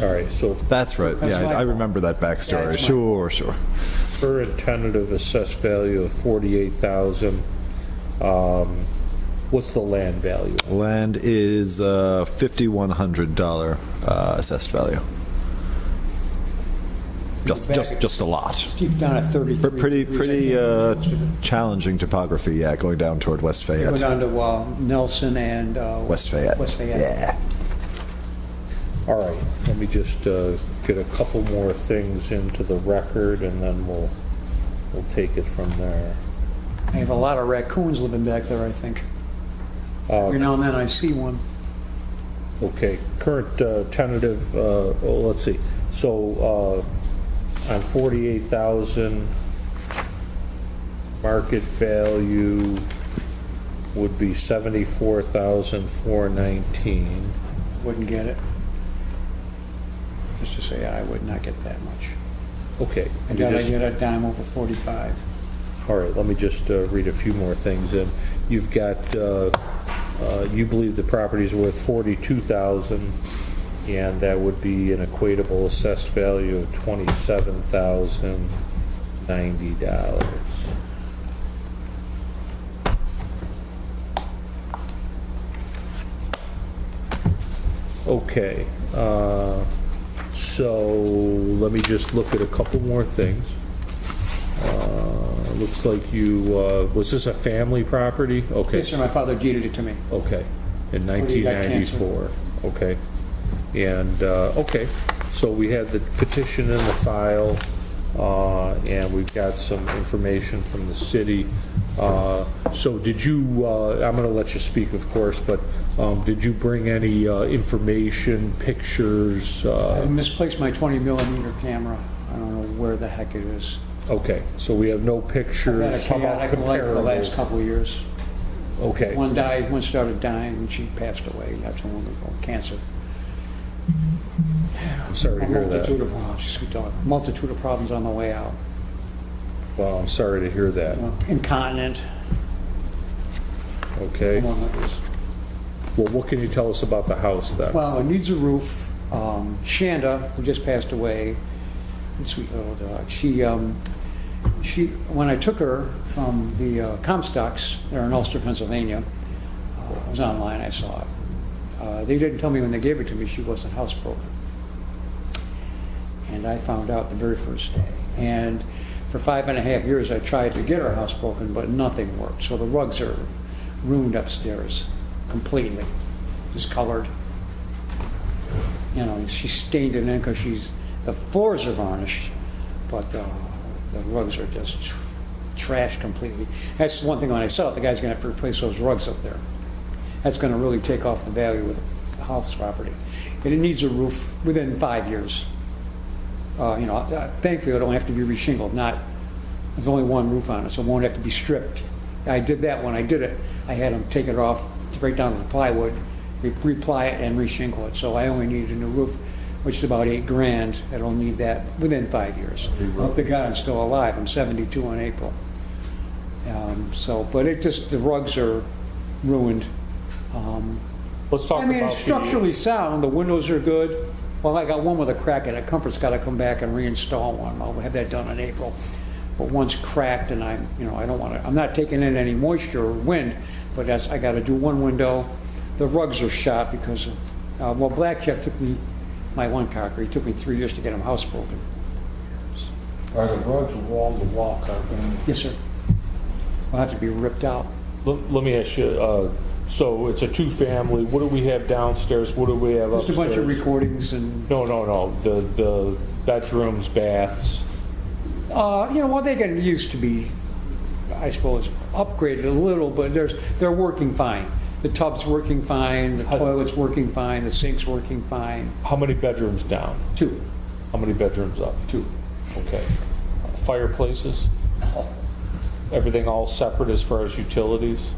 All right, so That's right. That's Yeah, my I fault. remember that backstory. Yeah, it's my Sure. current tentative assessed value of $48,000. What's the land value? Land is $5,100 assessed value. Just a lot. Deep down at 33. Pretty challenging topography. Yeah, going down toward West Go Fayette. down to Nelson and West Fayette. West Fayette. Yeah. All right, let me just get a couple more things into the record, and then we'll take it from there. I have a lot of raccoons living back there, I think. Every now and then I see one. Okay, current tentative, let's see. So on 48,000, market value would be 74,419. Wouldn't get it. Just to say, I would not get that much. Okay. I you doubt I just- get a dime over 45. All right, let me just read a few more things in. You've got, you believe the property's worth $42,000, and that would be an equatable assessed value of $27,090. Okay, so let me just look at a couple more things. Looks like you, was this a family property? Okay. Yes, sir, my father deeded it to me. Okay, in When he got cancer. 1994, okay. And, okay, so we have the petition in the file, and we've got some information from the city. So did you, I'm gonna let you speak, of course, but did you bring any information, pictures? I misplaced my 20 millimeter camera. I don't know where the heck it is. Okay, so we have no I've pictures. had a How about chaotic life for the last comparables? couple of years. Okay. One died, one started dying, and she passed away not too long ago, cancer. I'm sorry to hear Multitude that. of problems, sweet dog. Multitude of problems on the way out. Well, I'm sorry to hear that. You know, incontinent, Okay. among others. Well, what can you tell us about the house then? Well, it needs a roof. Shanda, who just passed away, sweet little dog, she, when I took her from the Comstocks, there in Ulster, Pennsylvania, it was online, I saw it. They didn't tell me when they gave it to me she wasn't housebroken. And I found out the very first day. And for 5.5 years, I tried to get her housebroken, but nothing worked. So the rugs are ruined upstairs completely, discolored. You know, she's stained it in because the floors are varnished, but the rugs are just trashed completely. That's one thing when I sell it, the guy's gonna have to replace those rugs up there. That's gonna really take off the value of the house property. And it needs a roof within 5 years. Thankfully, it don't have to be reshingled. There's only one roof on it, so it won't have to be stripped. I did that when I did it. I had them take it off right down to the plywood, reply it, and reshingle it. So I only need a new roof, which is about $8,000. It'll need that within 5 years. Hope to God I'm still alive. I'm 72 in April. But the rugs are ruined. Let's talk about it's structurally sound. The windows are good. Well, I got one with a crack in it. Comfort's got to come back and reinstall one. I'll have that done in April. But one's cracked, and I don't want to. I'm not taking in any moisture or wind, but I got to do one window. The rugs are shot because of Blackjack took me, my one cocker. He took me 3 years to get him housebroken. Are the rugs wall to wall carpeting? Yes, sir. Will have to be ripped out. Let me ask you. So it's a two-family. What do we have downstairs? What do we have upstairs? Just a bunch of recordings and. No. The bedrooms, baths. They used to be, I suppose, upgraded a little, but they're working fine. The tub's working fine, the toilet's working fine, the sink's working fine. How many bedrooms down? 2. How many bedrooms up? 2. Okay. Fireplaces? No. Everything all separate as far as utilities?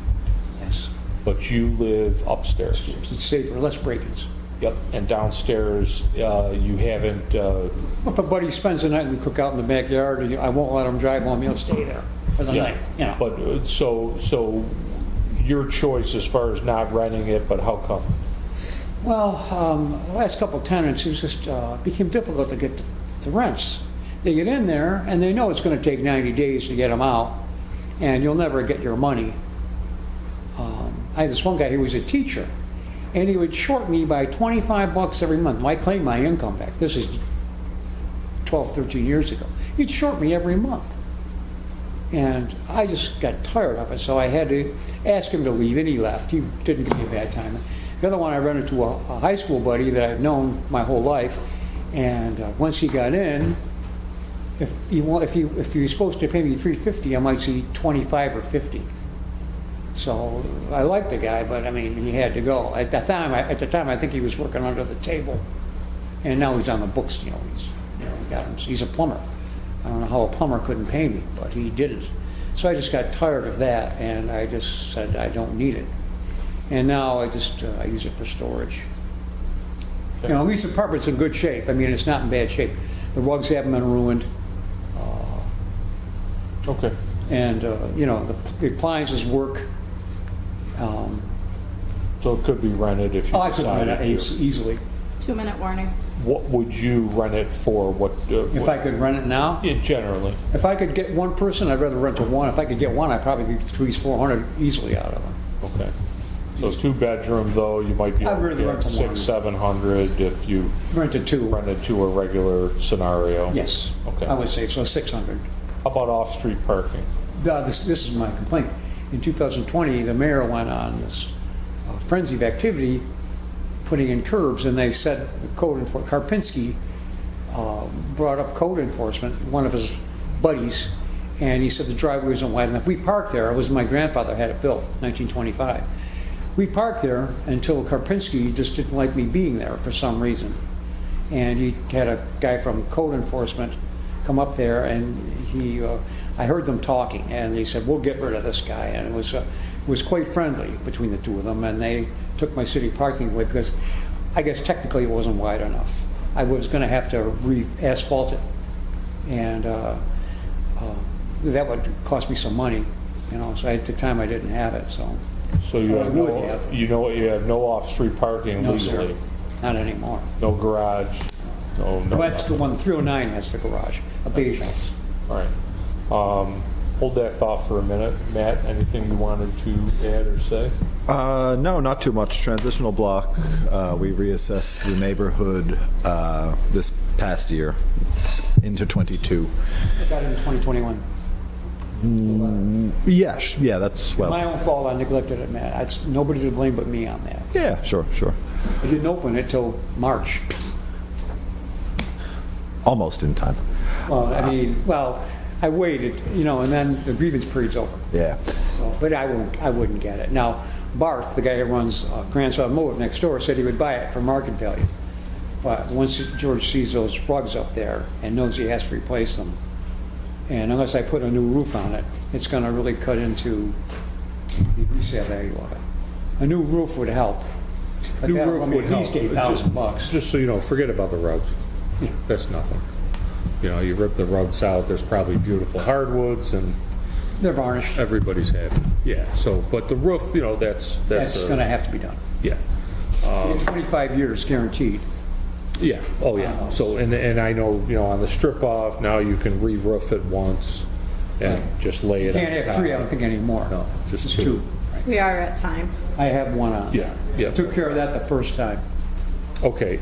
Yes. But you live upstairs? It's safer, less break-ins. Yep. And downstairs, you haven't... If a buddy spends the night and we cook out in the backyard, I won't let him drive home, he'll stay there for the night. But so your choice as far as not renting it, but how come? Well, the last couple of tenants, it was just became difficult to get the rents. They get in there and they know it's going to take 90 days to get them out, and you'll never get your money. I had this one guy, he was a teacher, and he would short me by $25 every month. I claim my income back. This is 12, 13 years ago. He'd short me every month. And I just got tired of it, so I had to ask him to leave, and he left. He didn't give me a bad time. The other one, I ran into a high school buddy that I've known my whole life, and once he got in, if he was supposed to pay me $350, I might see $25 or $50. So I liked the guy, but I mean, he had to go. At the time, I think he was working under the table, and now he's on the books. He's a plumber. I don't know how a plumber couldn't pay me, but he didn't. So I just got tired of that, and I just said I don't need it. And now I use it for storage. Okay. At least the apartment's in good shape. I mean, it's not in bad shape. The rugs haven't been ruined. Okay. And the appliances work. So it could be rented if you I could rent decided it to. easily. 2-minute warning. What would you rent it for? If I could rent it now? Yeah, generally. If I could get one person, I'd rather rent to one. If I could get one, I probably could squeeze $400 easily out of them. Okay. So 2-bedroom though, you might be I'd able to rather get rent to one. $600-700 if you Rent to 2. rented to a regular scenario. Yes. Okay. I would say so. 600. How about off-street parking? This is my complaint. In 2020, the mayor went on this frenzy of activity, putting in curbs, and they said the code enforcement. Karpinski brought up code enforcement, one of his buddies, and he said the driveway isn't wide enough. We parked there. It was my grandfather had it built, 1925. We parked there until Karpinski just didn't like me being there for some reason, and he had a guy from code enforcement come up there, and I heard them talking, and they said, we'll get rid of this guy. And it was quite friendly between the two of them, and they took my city parking away because I guess technically it wasn't wide enough. I was going to have to re-asphalt it, and that would cost me some money, so at the time I didn't have it, so. So you have would have. you have no off-street parking No, legally? sir. not anymore. No garage, no. Well, that's the one, 309 has the garage, a beige house. All right. Hold that thought for a minute. Matt, anything you wanted to add or say? No, not too much. Transitional block, we reassessed the neighborhood this past year into 22. I got it in 2021. Yeah, that's, well, My own fault, I neglected it, Matt. It's nobody to blame but me on that. yeah, sure. I didn't open it till March. Almost in time. Well, I mean, I waited, and then the grievance period's over. Yeah. So, but I wouldn't get it. Now, Barth, the guy who runs Grand's Automotive next door, said he would buy it for market value. But once George sees those rugs up there and knows he has to replace them, and unless I put a new roof on it, it's going to really cut into the resale value of it. A new roof would help. But New that'll roof run me would at least help. $8,000. Just so you know, forget about the rugs. Yeah. That's nothing. You rip the rugs out, there's probably beautiful hardwoods and They're varnished. everybody's happy. Yeah, so, but the roof, that's. That's going to have to be done. Yeah, In 25 years, guaranteed. yeah, oh, yeah. So, and I know, on the strip off, now you can re-roof it once and just lay You it on can't have top. 3, I don't think, anymore. No, just It's 2. 2. We are at time. I have one on. Yeah, yeah. Took care of that the first time. Okay,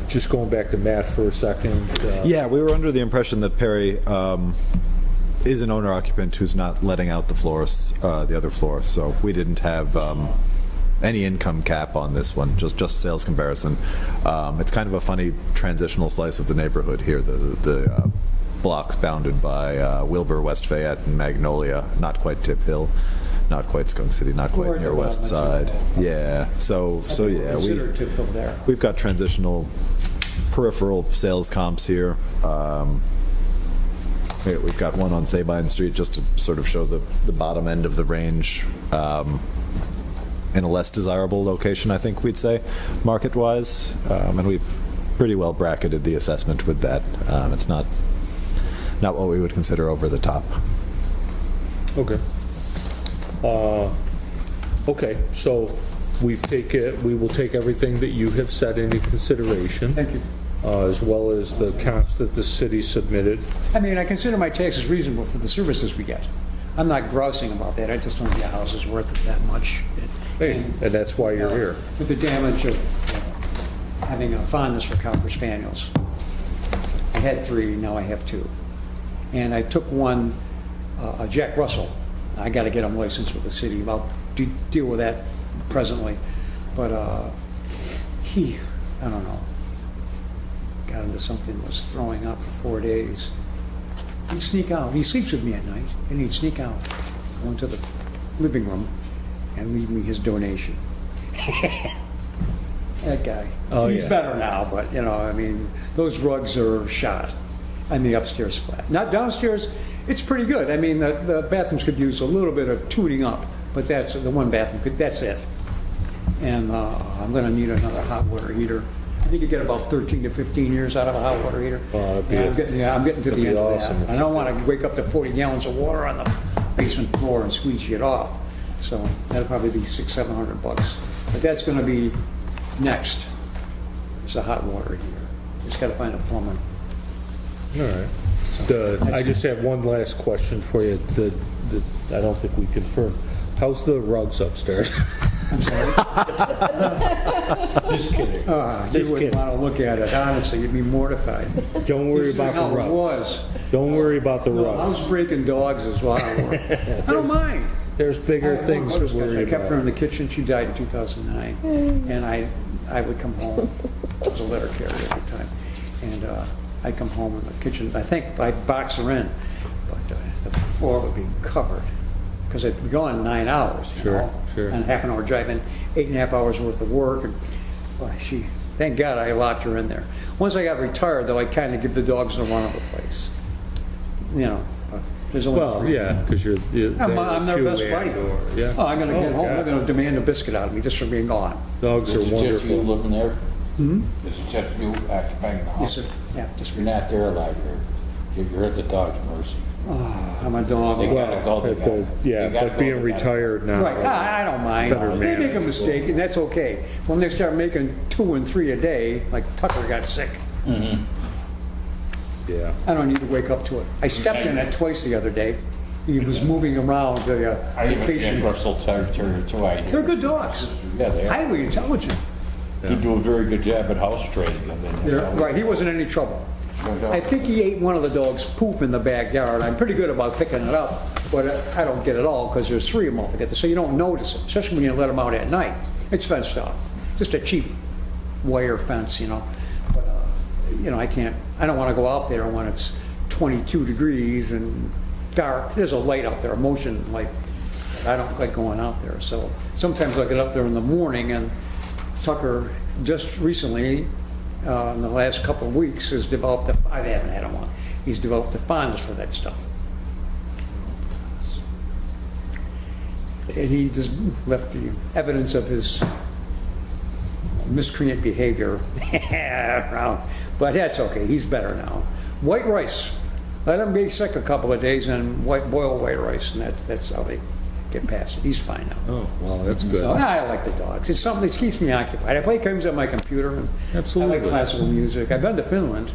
just going back to Matt for a second. Yeah, we were under the impression that Perry is an owner-occupant who's not letting out the floors, the other floor, so we didn't have any income cap on this one, just sales comparison. It's kind of a funny transitional slice of the neighborhood here. The blocks bounded by Wilbur, West Fayette, and Magnolia, not quite Tip Hill, not quite Skunk City, not quite Or near the West developments Side. Yeah, so yeah, Consider typical there. we've got transitional peripheral sales comps here. We've got one on Sabine Street just to sort of show the bottom end of the range in a less desirable location, I think we'd say, market-wise. And we've pretty well bracketed the assessment with that. It's not what we would consider over the top. Okay. Okay, so we will take everything that you have said into consideration. Thank you. As well as the counts that the city submitted. I mean, I consider my taxes reasonable for the services we get. I'm not grousing about that. I just don't think a house is worth it that much. Hey, and that's why you're here. With the damage of having a fondness for Cocker Spaniels. I had 3, now I have 2. And I took one, a Jack Russell. I got to get him licensed with the city. I'll deal with that presently. But I don't know, got into something, was throwing up for 4 days. He'd sneak out. He sleeps with me at night, and he'd sneak out, go into the living room, and leave me his donation. That guy. Oh, He's yeah. better now, but, those rugs are shot on the upstairs flat. Not downstairs, it's pretty good. I mean, the bathrooms could use a little bit of tuning up, but that's the one bathroom, that's it. And I'm going to need another hot water heater. I think you get about 13 to 15 years out of a hot water heater. I'm getting to the end of awesome. that. I don't want to wake up to 40 gallons of water on the basement floor and squeegee it off. So that'll probably be $600-700. But that's going to be next. It's a hot water heater. Just got to find a plumber. All right. I just have one last question for you. I don't think we confirmed. How's the rugs upstairs? I'm sorry. Just kidding. You Just wouldn't kidding. want to look at it, honestly. You'd be mortified. Don't worry Considering about the how it rugs. was. Don't worry about the No, rugs. housebreaking dogs is what I want. I don't mind. There's bigger things to worry I kept her in about. the kitchen. She died in 2009. And I would come home. I was a letter carrier at the time. And I'd come home in the kitchen. I think I'd box her in. But the floor would be covered. Because I'd be gone 9 hours. you Sure, know, sure. And half an hour drive and 8.5 hours worth of work. And boy, thank God I locked her in there. Once I got retired, though, I kind of give the dogs the run of the place. But there's only Well, 3. yeah, because you're I'm their best buddy. Yeah. Oh, I'm going to get home, God. they're going to demand a biscuit out of me just for being gone. Dogs are Is it just you wonderful. living there? Is it just you occupying the Yes, house? sir. Yeah, just You're not there like you're at the dog's mercy. I'm a dog. They gotta go, they Well, gotta- yeah, they gotta but go, being they gotta- retired now. Right, I don't mind. Better They make a managed. mistake, and that's okay. When they start making 2 and 3 a day, like Tucker got sick, Yeah. I don't need to wake up to it. I stepped in it twice the other day. He was moving around the I even vacation. think Bristol Territory too, I hear. They're good dogs, Yeah, they are. highly intelligent. You do a very good job at house training them. Right, he wasn't in any trouble. I think he ate one of the dog's poop in the backyard. I'm pretty good about picking it up, but I don't get it all because there's 3 of them altogether, so you don't notice it, especially when you let them out at night. It's fenced off, just a cheap wire fence, you know. But, you know, I don't want to go out there when it's 22 degrees and dark. There's a light out there, a motion light. I don't like going out there, so sometimes I'll get up there in the morning, and Tucker just recently, in the last couple of weeks, has developed I haven't had him on, he's developed a fondness for that stuff. And he just left the evidence of his miscreant behavior around, but that's okay, he's better now. White rice, let him be sick a couple of days and boil white rice, and that's how they get past it. He's fine now. Oh, well, that's good. So I like the dogs. It's something that keeps me occupied. I play games on my computer, and Absolutely. I like classical music. I've been to Finland.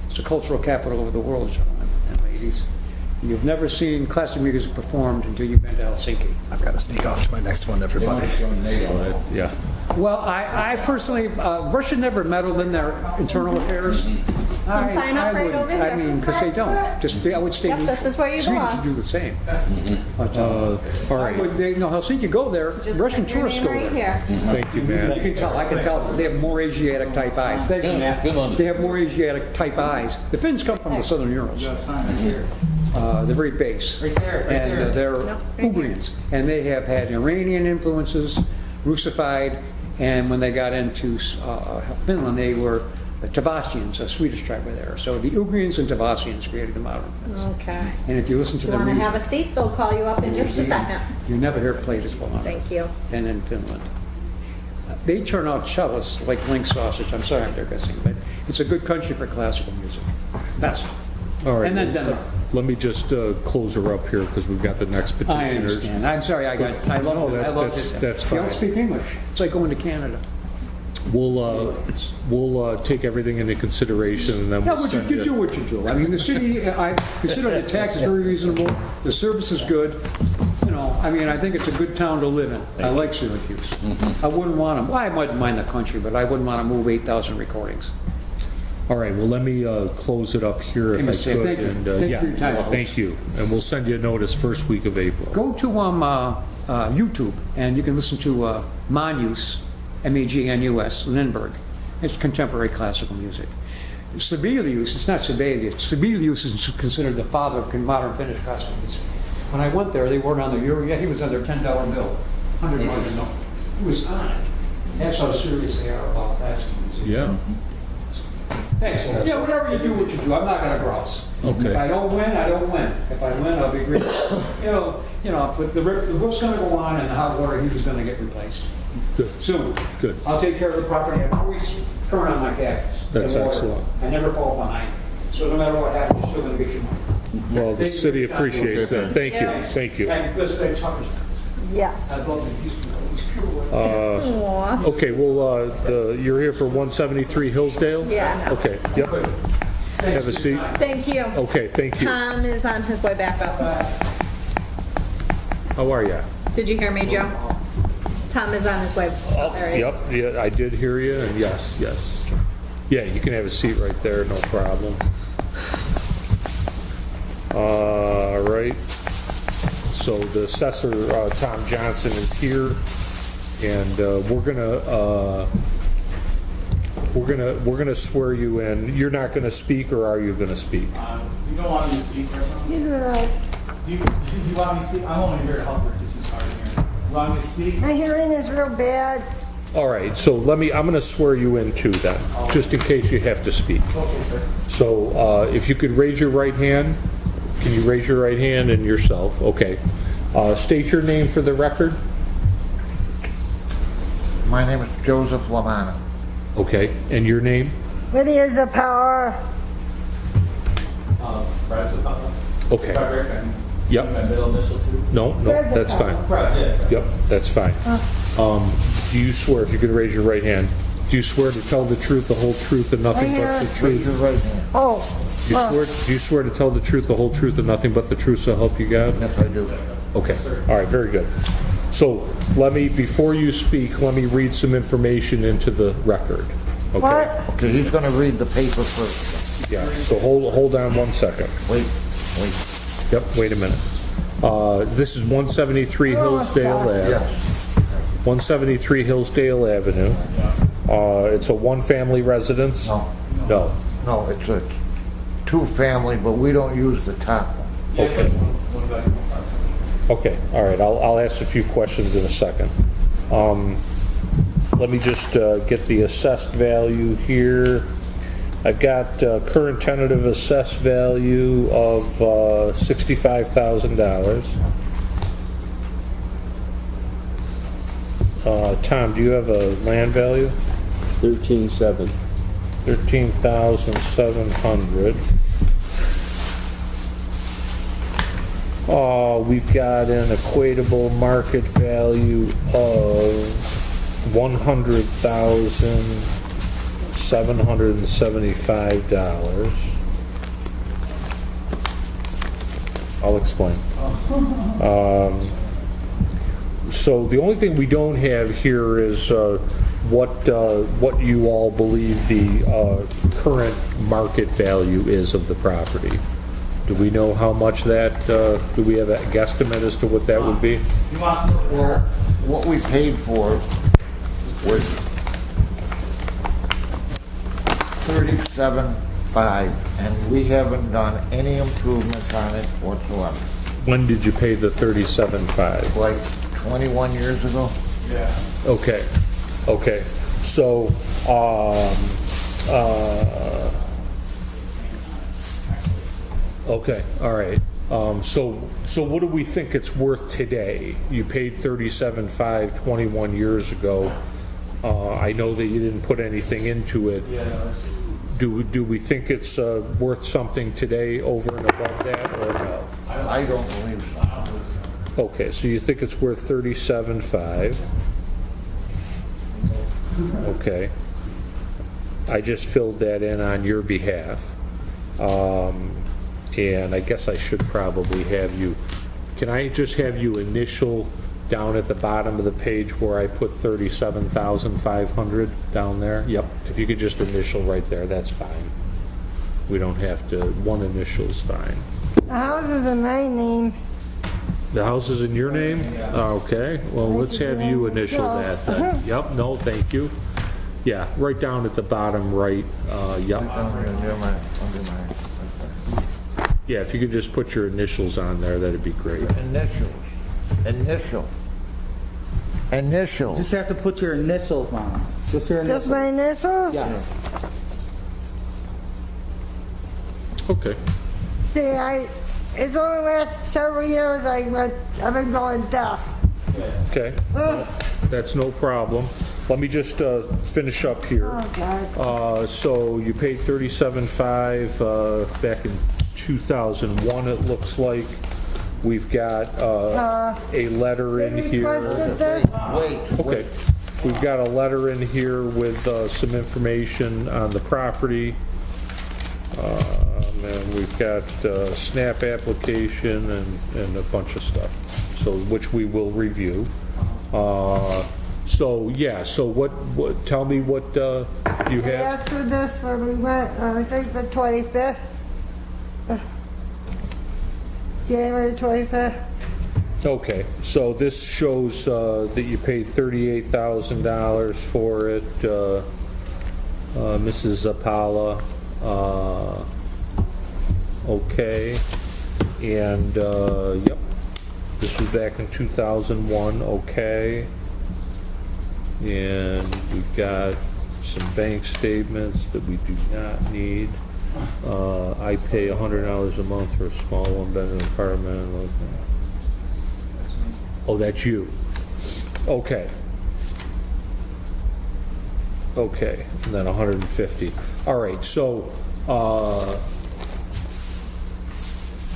It's the cultural capital of the world, gentlemen and ladies. You've never seen classical music performed until you've been to Helsinki. I've got to sneak off to my next one, They want everybody. to join NATO. Yeah. Well, I personally, Russia never meddled in their internal affairs. sign up right over I here. mean, because they don't. I would stay. Yep, this is where you Sweden belong. should do the same. But, All right. Helsinki, go there. Just Russian put your tourists name go right there. here. Thank you, You man. can tell, I can tell, they have more Asiatic type eyes. They have more Asiatic type eyes. The Finns come from the Southern Urals. They're very base. And they're Ugrians. And they have had Iranian influences, Russified, and when they got into Finland, they were the Tavasians, a Swedish tribe were there. So the Ugrians and Tavasians created the modern Finns. Okay. And if you listen to You their want to music, have a seat? They'll call you up in just a second. you never hear it played as well Thank you. than in Finland. They turn out cellists like link sausage. I'm sorry I'm digressing, but it's a good country for classical music. Best. All right. And then Denmark. Let me just close her up here because we've got the next I petitioners. understand. I'm sorry. I loved it. I loved that's- it. that's You don't fine. speak English. It's like going to Canada. We'll take everything into consideration and then No, we'll but send you do what you do. I mean, the city, I consider the taxes very reasonable. The service is good. You know, I mean, I think it's a good town to live in. I like Syracuse. I wouldn't want to, well, I might mind the country, but I wouldn't want to move 8,000 recordings. All right, well, let me close it up here if I Amos, could. thank you. And, Thank you yeah, for your time, folks. Thank you. And we'll send you a notice first week of April. Go to YouTube, and you can listen to Manus, M-A-G-N-U-S, Lindbergh. It's contemporary classical music. Sibelius, it's not Sibelius. Sibelius is considered the father of modern Finnish classical music. When I went there, they weren't on the euro yet. He was on their $10 bill, $100 bill. He was on it. That's how serious they are about classical music. Yeah. Thanks. Yeah, whatever you do, what you do. I'm not going to grouse. Okay. If I don't win, I don't win. If I win, I'll be great. You know, but the roof's going to go on, and the hot water heater's going to get replaced Good. soon. Good. I'll take care of the property. I'm always current on my taxes. That's And water. excellent. I never fall behind. So no matter what happens, you're still going to get your money. Well, the city appreciates that. Thank you. Yeah. Thank you. And because they talk, Yes. I love the he's pure. Aw. Okay, well, you're here for 173 Hillsdale? Yeah. Okay, yep. Have a seat. Thank you. Okay, thank you. Tom is on his way back up. How are you? Did you hear me, Joe? Tom is on his way. There he is. Yep, yeah, I did hear you, and yes. Yeah, you can have a seat right there, no problem. All right. So the assessor, Tom Johnson, is here, and we're gonna swear you in. You're not gonna speak, or are you gonna speak? You don't want me to speak right now? Yes. Do you want me to speak? I'm only here to help her because she's hard of hearing. You want me to speak? My hearing is real bad. All right, so I'm gonna swear you in too then, just in case you have to speak. Okay, sir. So if you could raise your right hand, can you raise your right hand and yourself? Okay. State your name for the record. My name is Joseph Lamana. Okay, and your name? What is the power? Brad Zapata. Okay. Yep. My middle initial too? No, that's fine. Yep, that's fine. Do you swear, if you could raise your right hand, do you swear to tell the truth, the whole truth, and nothing but the truth? Oh, Do you swear to tell the truth, the whole truth, and nothing but the truth, so help you God? yes, I do. Okay, all right, very good. So let me, before you speak, let me read some information into the record, okay? Okay, he's gonna read the paper first. Yeah, so hold on one second. Wait. Yep, wait a minute. This is 173 Hillsdale Ave. Yes. 173 Hillsdale Avenue. It's a one-family residence? No. No. No, it's a two-family, but we don't use the top one. Okay. Okay, all right, I'll ask a few questions in a second. Let me just get the assessed value here. I've got current tentative assessed value of $65,000. Tom, do you have a land value? 13.7. 13,700. We've got an equatable market value of $100,775. I'll explain. So the only thing we don't have here is what you all believe the current market value is of the property. Do we know how much that, do we have a guesstimate as to what that would be? Well, what we paid for was $37,500, and we haven't done any improvements on it whatsoever. When did you pay the $37,500? Like 21 years ago? Okay, okay. So, okay, all right. So what do we think it's worth today? You paid $37,500 21 years ago. I know that you didn't put anything into it. Do we think it's worth something today over and above that, or no? I don't believe so. Okay, so you think it's worth $37,500. Okay. I just filled that in on your behalf. And I guess I should probably have you, can I just have you initial down at the bottom of the page where I put 37,500 down there? Yep, if you could just initial right there, that's fine. We don't have to, one initial is fine. The house is in my name. The house is in your name? Okay, well, let's have you initial that then. Yep, no, thank you. Yeah, right down at the bottom right, yep. Under my. Yeah, if you could just put your initials on there, that'd be great. Initials. Just have to put your initials on. Just your initials. Just my initials? Yes. Okay. See, it's only last several years I've been going deaf. Okay, that's no problem. Let me just finish up here. Oh, God. So you paid $37,500 back in 2001, it looks like. We've got a letter in They here. requested this? Okay, we've got a letter in here with some information on the property. And we've got SNAP application and a bunch of stuff, so which we will review. So yeah, so what tell me what you They have. asked for this when we went, I think the 25th. January 25th. Okay, so this shows that you paid $38,000 for it, Mrs. Zapala. Okay, and yep, this was back in 2001. Okay, and we've got some bank statements that we do not need. I pay $100 a month for a small one-bedroom apartment. Oh, that's you. Okay. Okay, and then 150. All right, so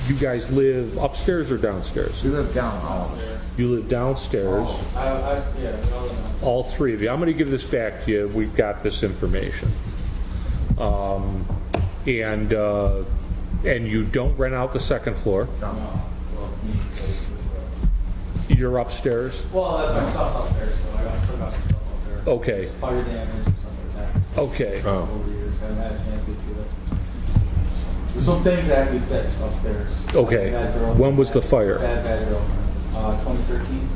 you guys live upstairs or downstairs? We live down all. You live downstairs, all three of you. I'm going to give this back to you. We've got this information. And you don't rent out the second floor. You're upstairs? Well, my stuff's upstairs, so I still got some stuff up there. Okay. Fire damage and stuff like that. Okay. Over the years, haven't had a chance to get to it. There's some things that have to be fixed upstairs. Okay. When was the fire? Bad girlfriend. 2013.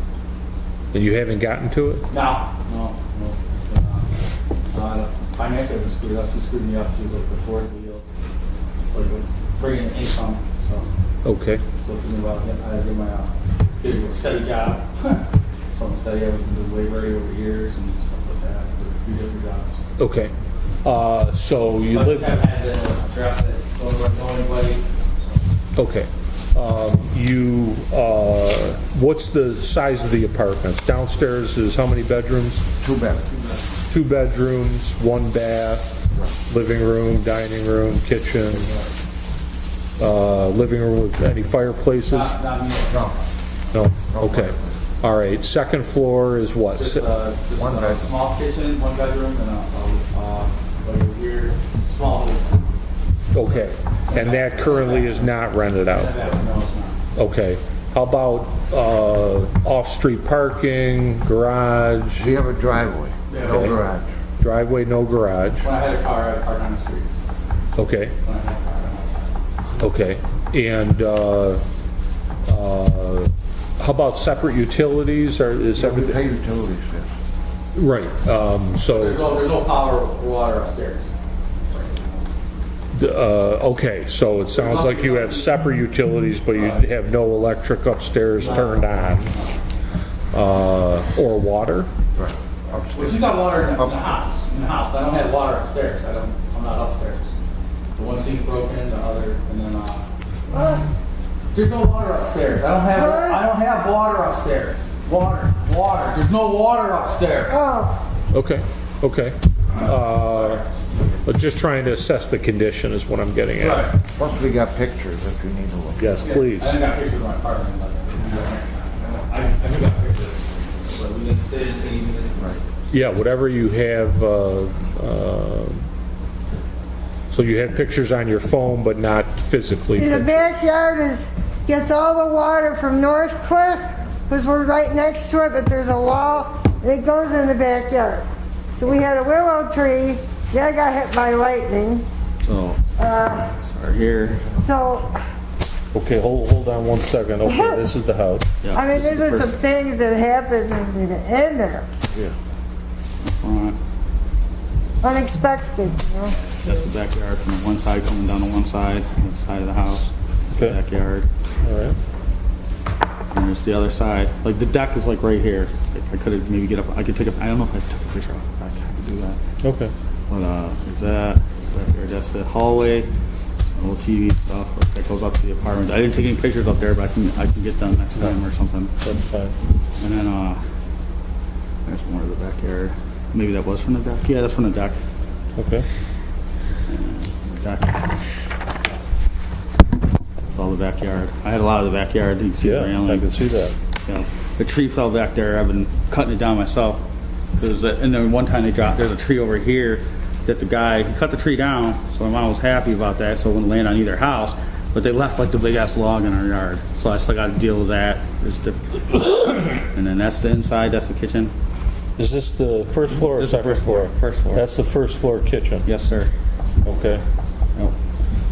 And you haven't gotten to it? No. Financially, I've been screwed up. She screwed me up. She was like the fourth wheel, like bringing in income. So Okay. it's me about I did my get a steady job. Something steady. I've been doing labor over years and stuff like that. A few different jobs. Okay. So you But live. haven't had to address it. Don't know anybody. Okay. What's the size of the apartments? Downstairs is how many bedrooms? 2 bedrooms. 2 bedrooms, 1 bath, living room, dining room, kitchen, living room with any fireplaces? Not me. No. No? Okay. All right. Second floor is what? Just a small kitchen, 1 bedroom, and like a weird small living room. Okay. And that currently is not rented out? No, it's not. Okay. How about off-street parking, garage? We have a driveway, no Okay. garage. Driveway, no garage? When I had a car, I parked on the street. Okay. When I had a car, Okay. And how about separate utilities? Or is We everything? pay utilities, yes. Right. There's no power or water upstairs. Okay, so it sounds like you have separate utilities, but you have no electric upstairs turned on, or water? Right. Well, Upstairs. she's got water in the house. In the house, I don't have water upstairs. I'm not upstairs. The one sink's broken, the other, and then there's no water upstairs. I don't have water upstairs. Water. There's no water upstairs. Oh, Okay, okay. But just trying to assess the condition is what I'm getting at. Right. Plus, we got pictures if you need to look. Yes, please. I didn't got pictures of my apartment, but I do got pictures. But we didn't see anything. Right. Yeah, whatever you have, so you have pictures on your phone, but not physically. the pictures. backyard gets all the water from North Cliff, because we're right next to it, but there's a wall, and it goes in the backyard. So we had a willow tree, that got hit by lightning. So, start here. So, Okay, hold on one second. Okay, this is the house. I mean, there's just some things that happen in there. Unexpected, you know? That's the backyard from one side coming down to one side of the house. That's the Okay. backyard. All right. And there's the other side. Like the deck is like right here. Like, I could have maybe get up. I could take a. I don't know if I took a picture off the back. I could do that. Okay. But there's that. Back there. That's the hallway. Little TV stuff that goes up to the apartment. I didn't take any pictures up there, but I can get them next time or something. That's fine. And then there's more of the backyard. Maybe that was from the deck. Yeah, that's from the deck. Okay. Deck. All the backyard. I had a lot of the backyard. You can see the Yeah, railing. I can see that. Yeah. The tree fell back there. I've been cutting it down myself. And then one time there's a tree over here that the guy he cut the tree down. So my mom was happy about that. So it wouldn't land on either house. But they left like the big ass log in our yard. So I still got to deal with that. And then that's the inside. That's the kitchen. Is this the first floor or This is the second first floor? floor. First floor. That's the first floor kitchen. Yes, sir. Okay. Yep.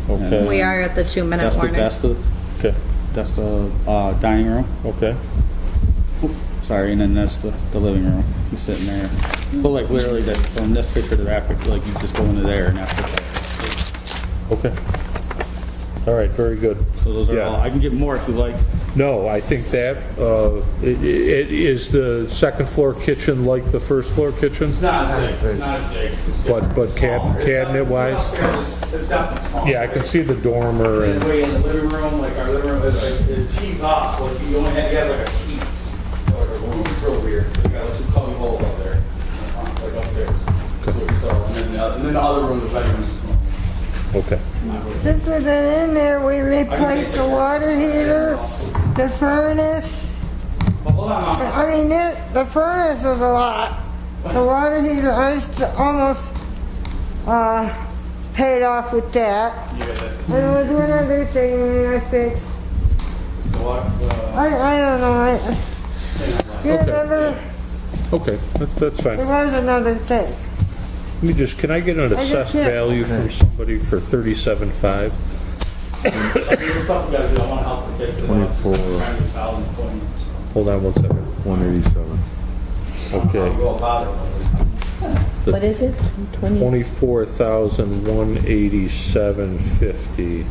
Okay. We are at the 2-minute warning. Okay. That's the dining room. Okay. Sorry, and then that's the living room. He's sitting there. So like literally from this picture to that picture, like you just go into there and that's it. Okay. All right. Very good. So those are Yeah. all. I can get more if you like. No, I think that it is the second floor kitchen like the first floor kitchen, It's not as big. It's not as big. but cabinet wise. It's definitely small. Yeah, I can see the dormer And and the way in the living room, like our living room, it tees off. Like you only have like a tee. Or a room. It's real weird. You got like 2 cubby holes up there, like upstairs. So and then the other room, the bedroom is small. Okay. Since we've been in there, we replaced the water heater, the furnace. I mean, the furnace was a lot. The water heater, I just almost paid off with that. And there was one other thing I fixed. I don't know. You remember? Okay, that's fine. There was another thing. Let me just, can I get an assessed can't- value from somebody for 37.5? 24, Hold on one second. 187. Okay. What is it? 20? 24,187.50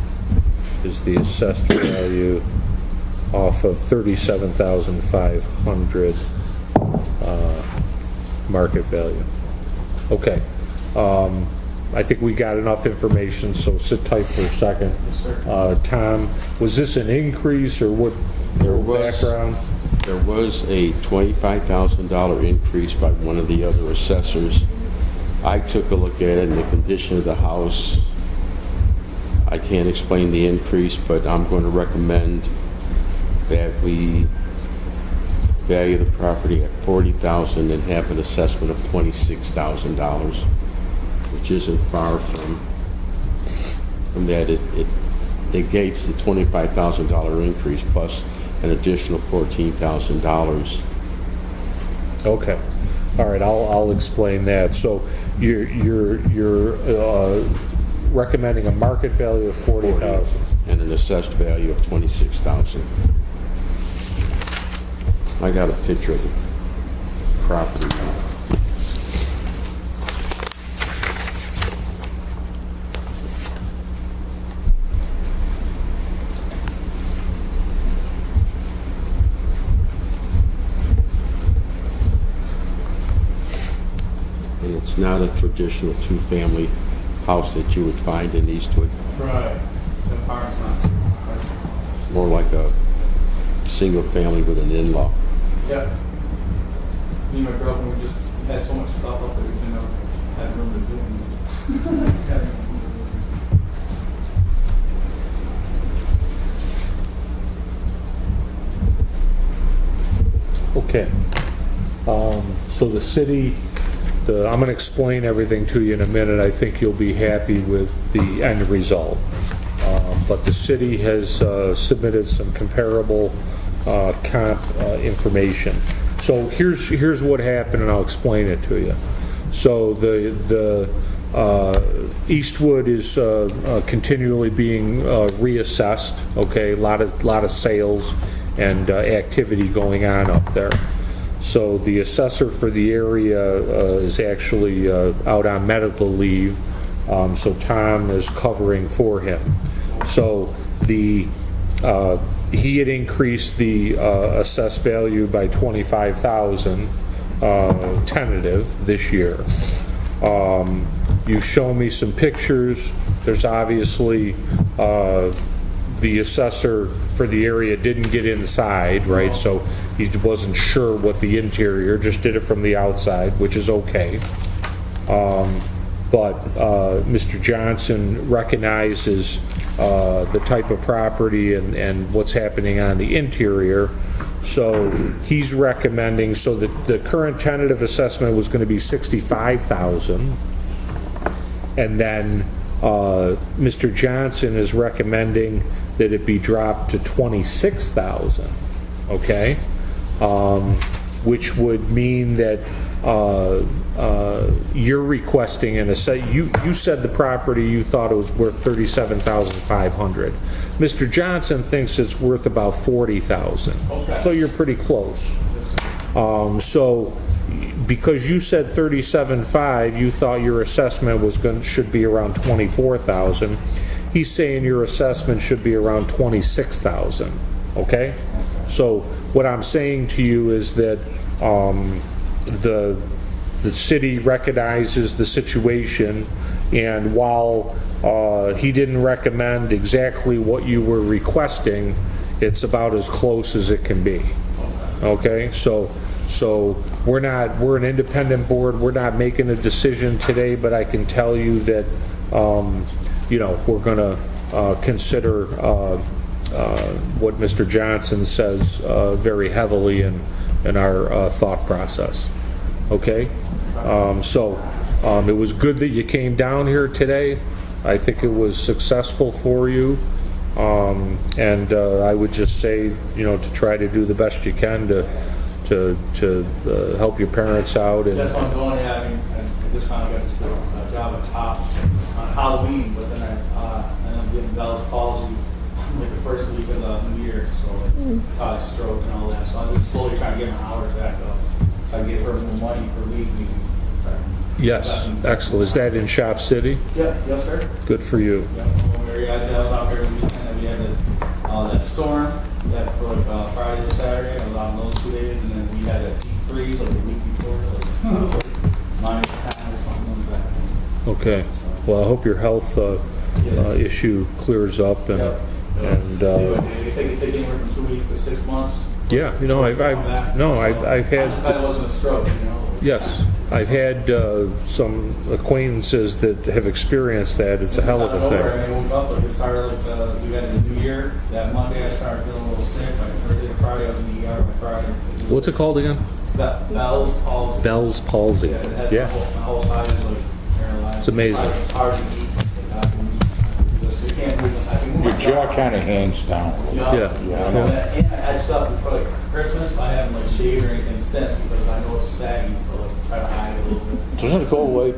is the assessed value off of 37,500 market value. Okay. I think we got enough information, so sit tight for a second. Yes, sir. Tom, was this an increase or what? Background? There was a $25,000 increase by one of the other assessors. I took a look at it and the condition of the house. I can't explain the increase, but I'm going to recommend that we value the property at $40,000 and have an assessment of $26,000, which isn't far from that. It negates the $25,000 increase plus an additional $14,000. Okay. All right, I'll explain that. So you're recommending a market value of 40,000. And an assessed value of $26,000. I got a picture of the property. And it's not a traditional two-family house that you would find in Eastwood. Right. The barn's not. More like a single family with an in-law. Yeah. Me and my girlfriend, we had so much stuff up that we didn't have room to do anything. Okay. So the city, I'm going to explain everything to you in a minute. I think you'll be happy with the end result. But the city has submitted some comparable comp information. So here's what happened, and I'll explain it to you. So the Eastwood is continually being reassessed. Okay, a lot of sales and activity going on up there. So the assessor for the area is actually out on medical leave. So Tom is covering for him. So he had increased the assessed value by 25,000 tentative this year. You've shown me some pictures. There's obviously the assessor for the area didn't get inside, right? So he wasn't sure what the interior, just did it from the outside, which is okay. But Mr. Johnson recognizes the type of property and what's happening on the interior. So he's recommending, so that the current tentative assessment was going to be 65,000. And then Mr. Johnson is recommending that it be dropped to 26,000, okay? Which would mean that you're requesting an assessment. You said the property, you thought it was worth 37,500. Mr. Johnson thinks it's worth about 40,000. Okay. So you're pretty close. So because you said 37.5, you thought your assessment should be around 24,000. He's saying your assessment should be around 26,000. Okay? So what I'm saying to you is that the city recognizes the situation, and while he didn't recommend exactly what you were requesting, it's about as close as it can be. Okay? So we're an independent board. We're not making a decision today, but I can tell you that we're going to consider what Mr. Johnson says very heavily in our thought process. Okay? It was good that you came down here today. I think it was successful for you. And I would just say, to try to do the best you can to help your parents out. And that's what I'm doing. Yeah, I mean, I just finally got this job at Tops on Halloween, but then I'm getting Bell's palsy like the first week of the new year, so I thought I stroked and all that. So I'm just slowly trying to get my hours back up. So I can get her more money per week. yes, excellent. Is that in Shop City? Yeah, yes, sir. Good for you. Yeah, I was out there the weekend, and we had that storm for like Friday and Saturday. I was out on those 2 days, and then we had a deep freeze like the week before, like -10 or something like that. Okay. Well, I hope your health issue clears up and They say it take anywhere from 2 weeks to 6 months. yeah, I've had. It wasn't a stroke, Yes, I've had some acquaintances that have experienced that. It's a hell of a thing. I woke up, like it started like we got the new year. That Monday I started feeling a little sick. Like Thursday, Friday I was in the ER. By Friday. What's it called again? Bell's palsy. Bell's palsy. Yeah. My whole side is like paralyzed. It's amazing. It's hard to eat. You can't move. I can move Your my jaw kind of hangs down. Yeah. And I had stuff before like Christmas. I haven't like shaved or anything since because I know it's saggy. So like try to hide it a little bit. Doesn't it go away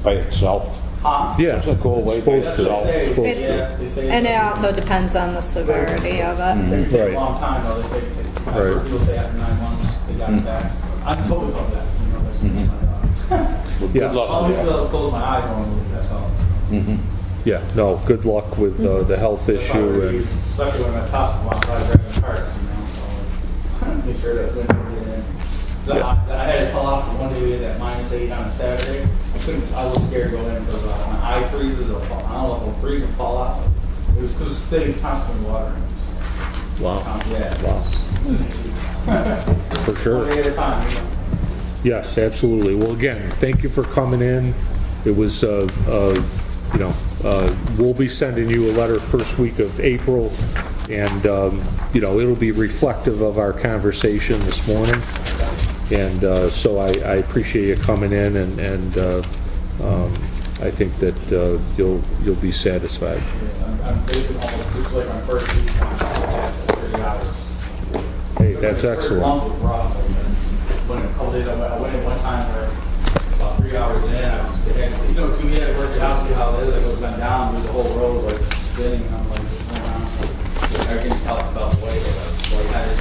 by itself? Huh? Yeah. Doesn't it go away It's by supposed to. itself? It's supposed to. Yeah, they say And it also depends on the severity of it. It takes Right. a long time though. They say Right. people say after 9 months they got it back. I'm totally of that. That's Well, Yeah. good luck I'll with always be that. able to close my eye normally. That's all. Yeah, no, good luck with the health issue. And Especially when I'm at Tosca, I'm outside grabbing carts, so make sure that when I get in. So I had to call off the one day we had that -8 on a Saturday. I was scared to go in because my eye freezes or fall. I don't know if it'll freeze and fall out. It was because it's staying constantly watering. wow, Yeah. Wow. For sure. One day at a time. Yes, absolutely. Well, again, thank you for coming in. It was, we'll be sending you a letter first week of April, and, it'll be reflective of our conversation this morning. And so I appreciate you coming in, and I think that you'll be satisfied. I'm basically almost just like my first week, I'm at 30 hours. Hey, that's excellent. When a couple days, I went in one time where about 3 hours in, I was getting, to me, I work the house, see how it is, I go bend down, do the whole road, like spinning, and I'm like, just going around. Everything felt the way, so I had it,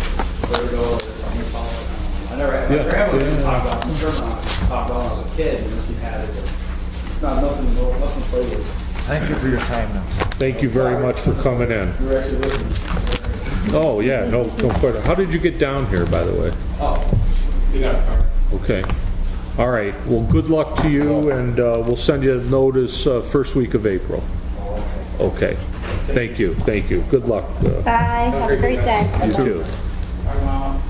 vertigo, or something following. I never had, my grandma used to talk about, I'm sure talk about when I was a kid, she had it, but it's not nothing to play with. Thank you for your time now. Thank you very much for coming in. You were actually listening. Oh, yeah, no question. How did you get down here, by the way? Oh, you got a car. Okay. All right. Well, good luck to you, and we'll send you a notice first week of April. Okay. Thank you. Thank you. Good luck. Bye, have a great day. You too. All right, Mama.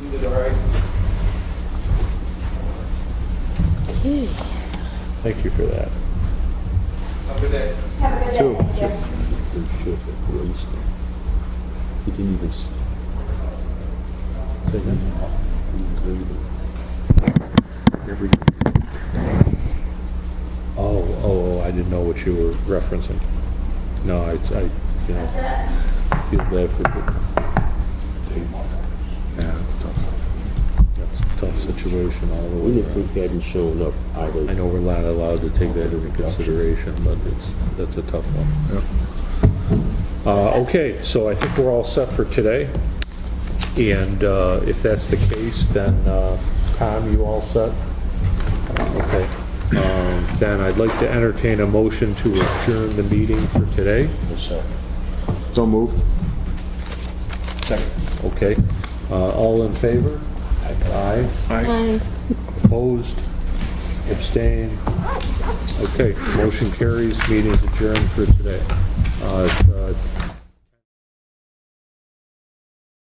You did all right. Thank you for that. Have a good day. Have a good day, Two. thank you. He didn't even. Oh, I didn't know what you were referencing. No, I That's it. feel bad for people. Yeah, it's tough. That's a tough situation all the way around. He hadn't shown up either. I know we're not allowed to take that into consideration, but that's a tough one. Okay, so I think we're all set for today. And if that's the case, then Tom, you all set? Okay. Then I'd like to entertain a motion to adjourn the meeting for today. So moved. Second. Okay. All in favor? Aye. Hi. Opposed? Abstained? Okay, motion carries, meeting is adjourned for today. It's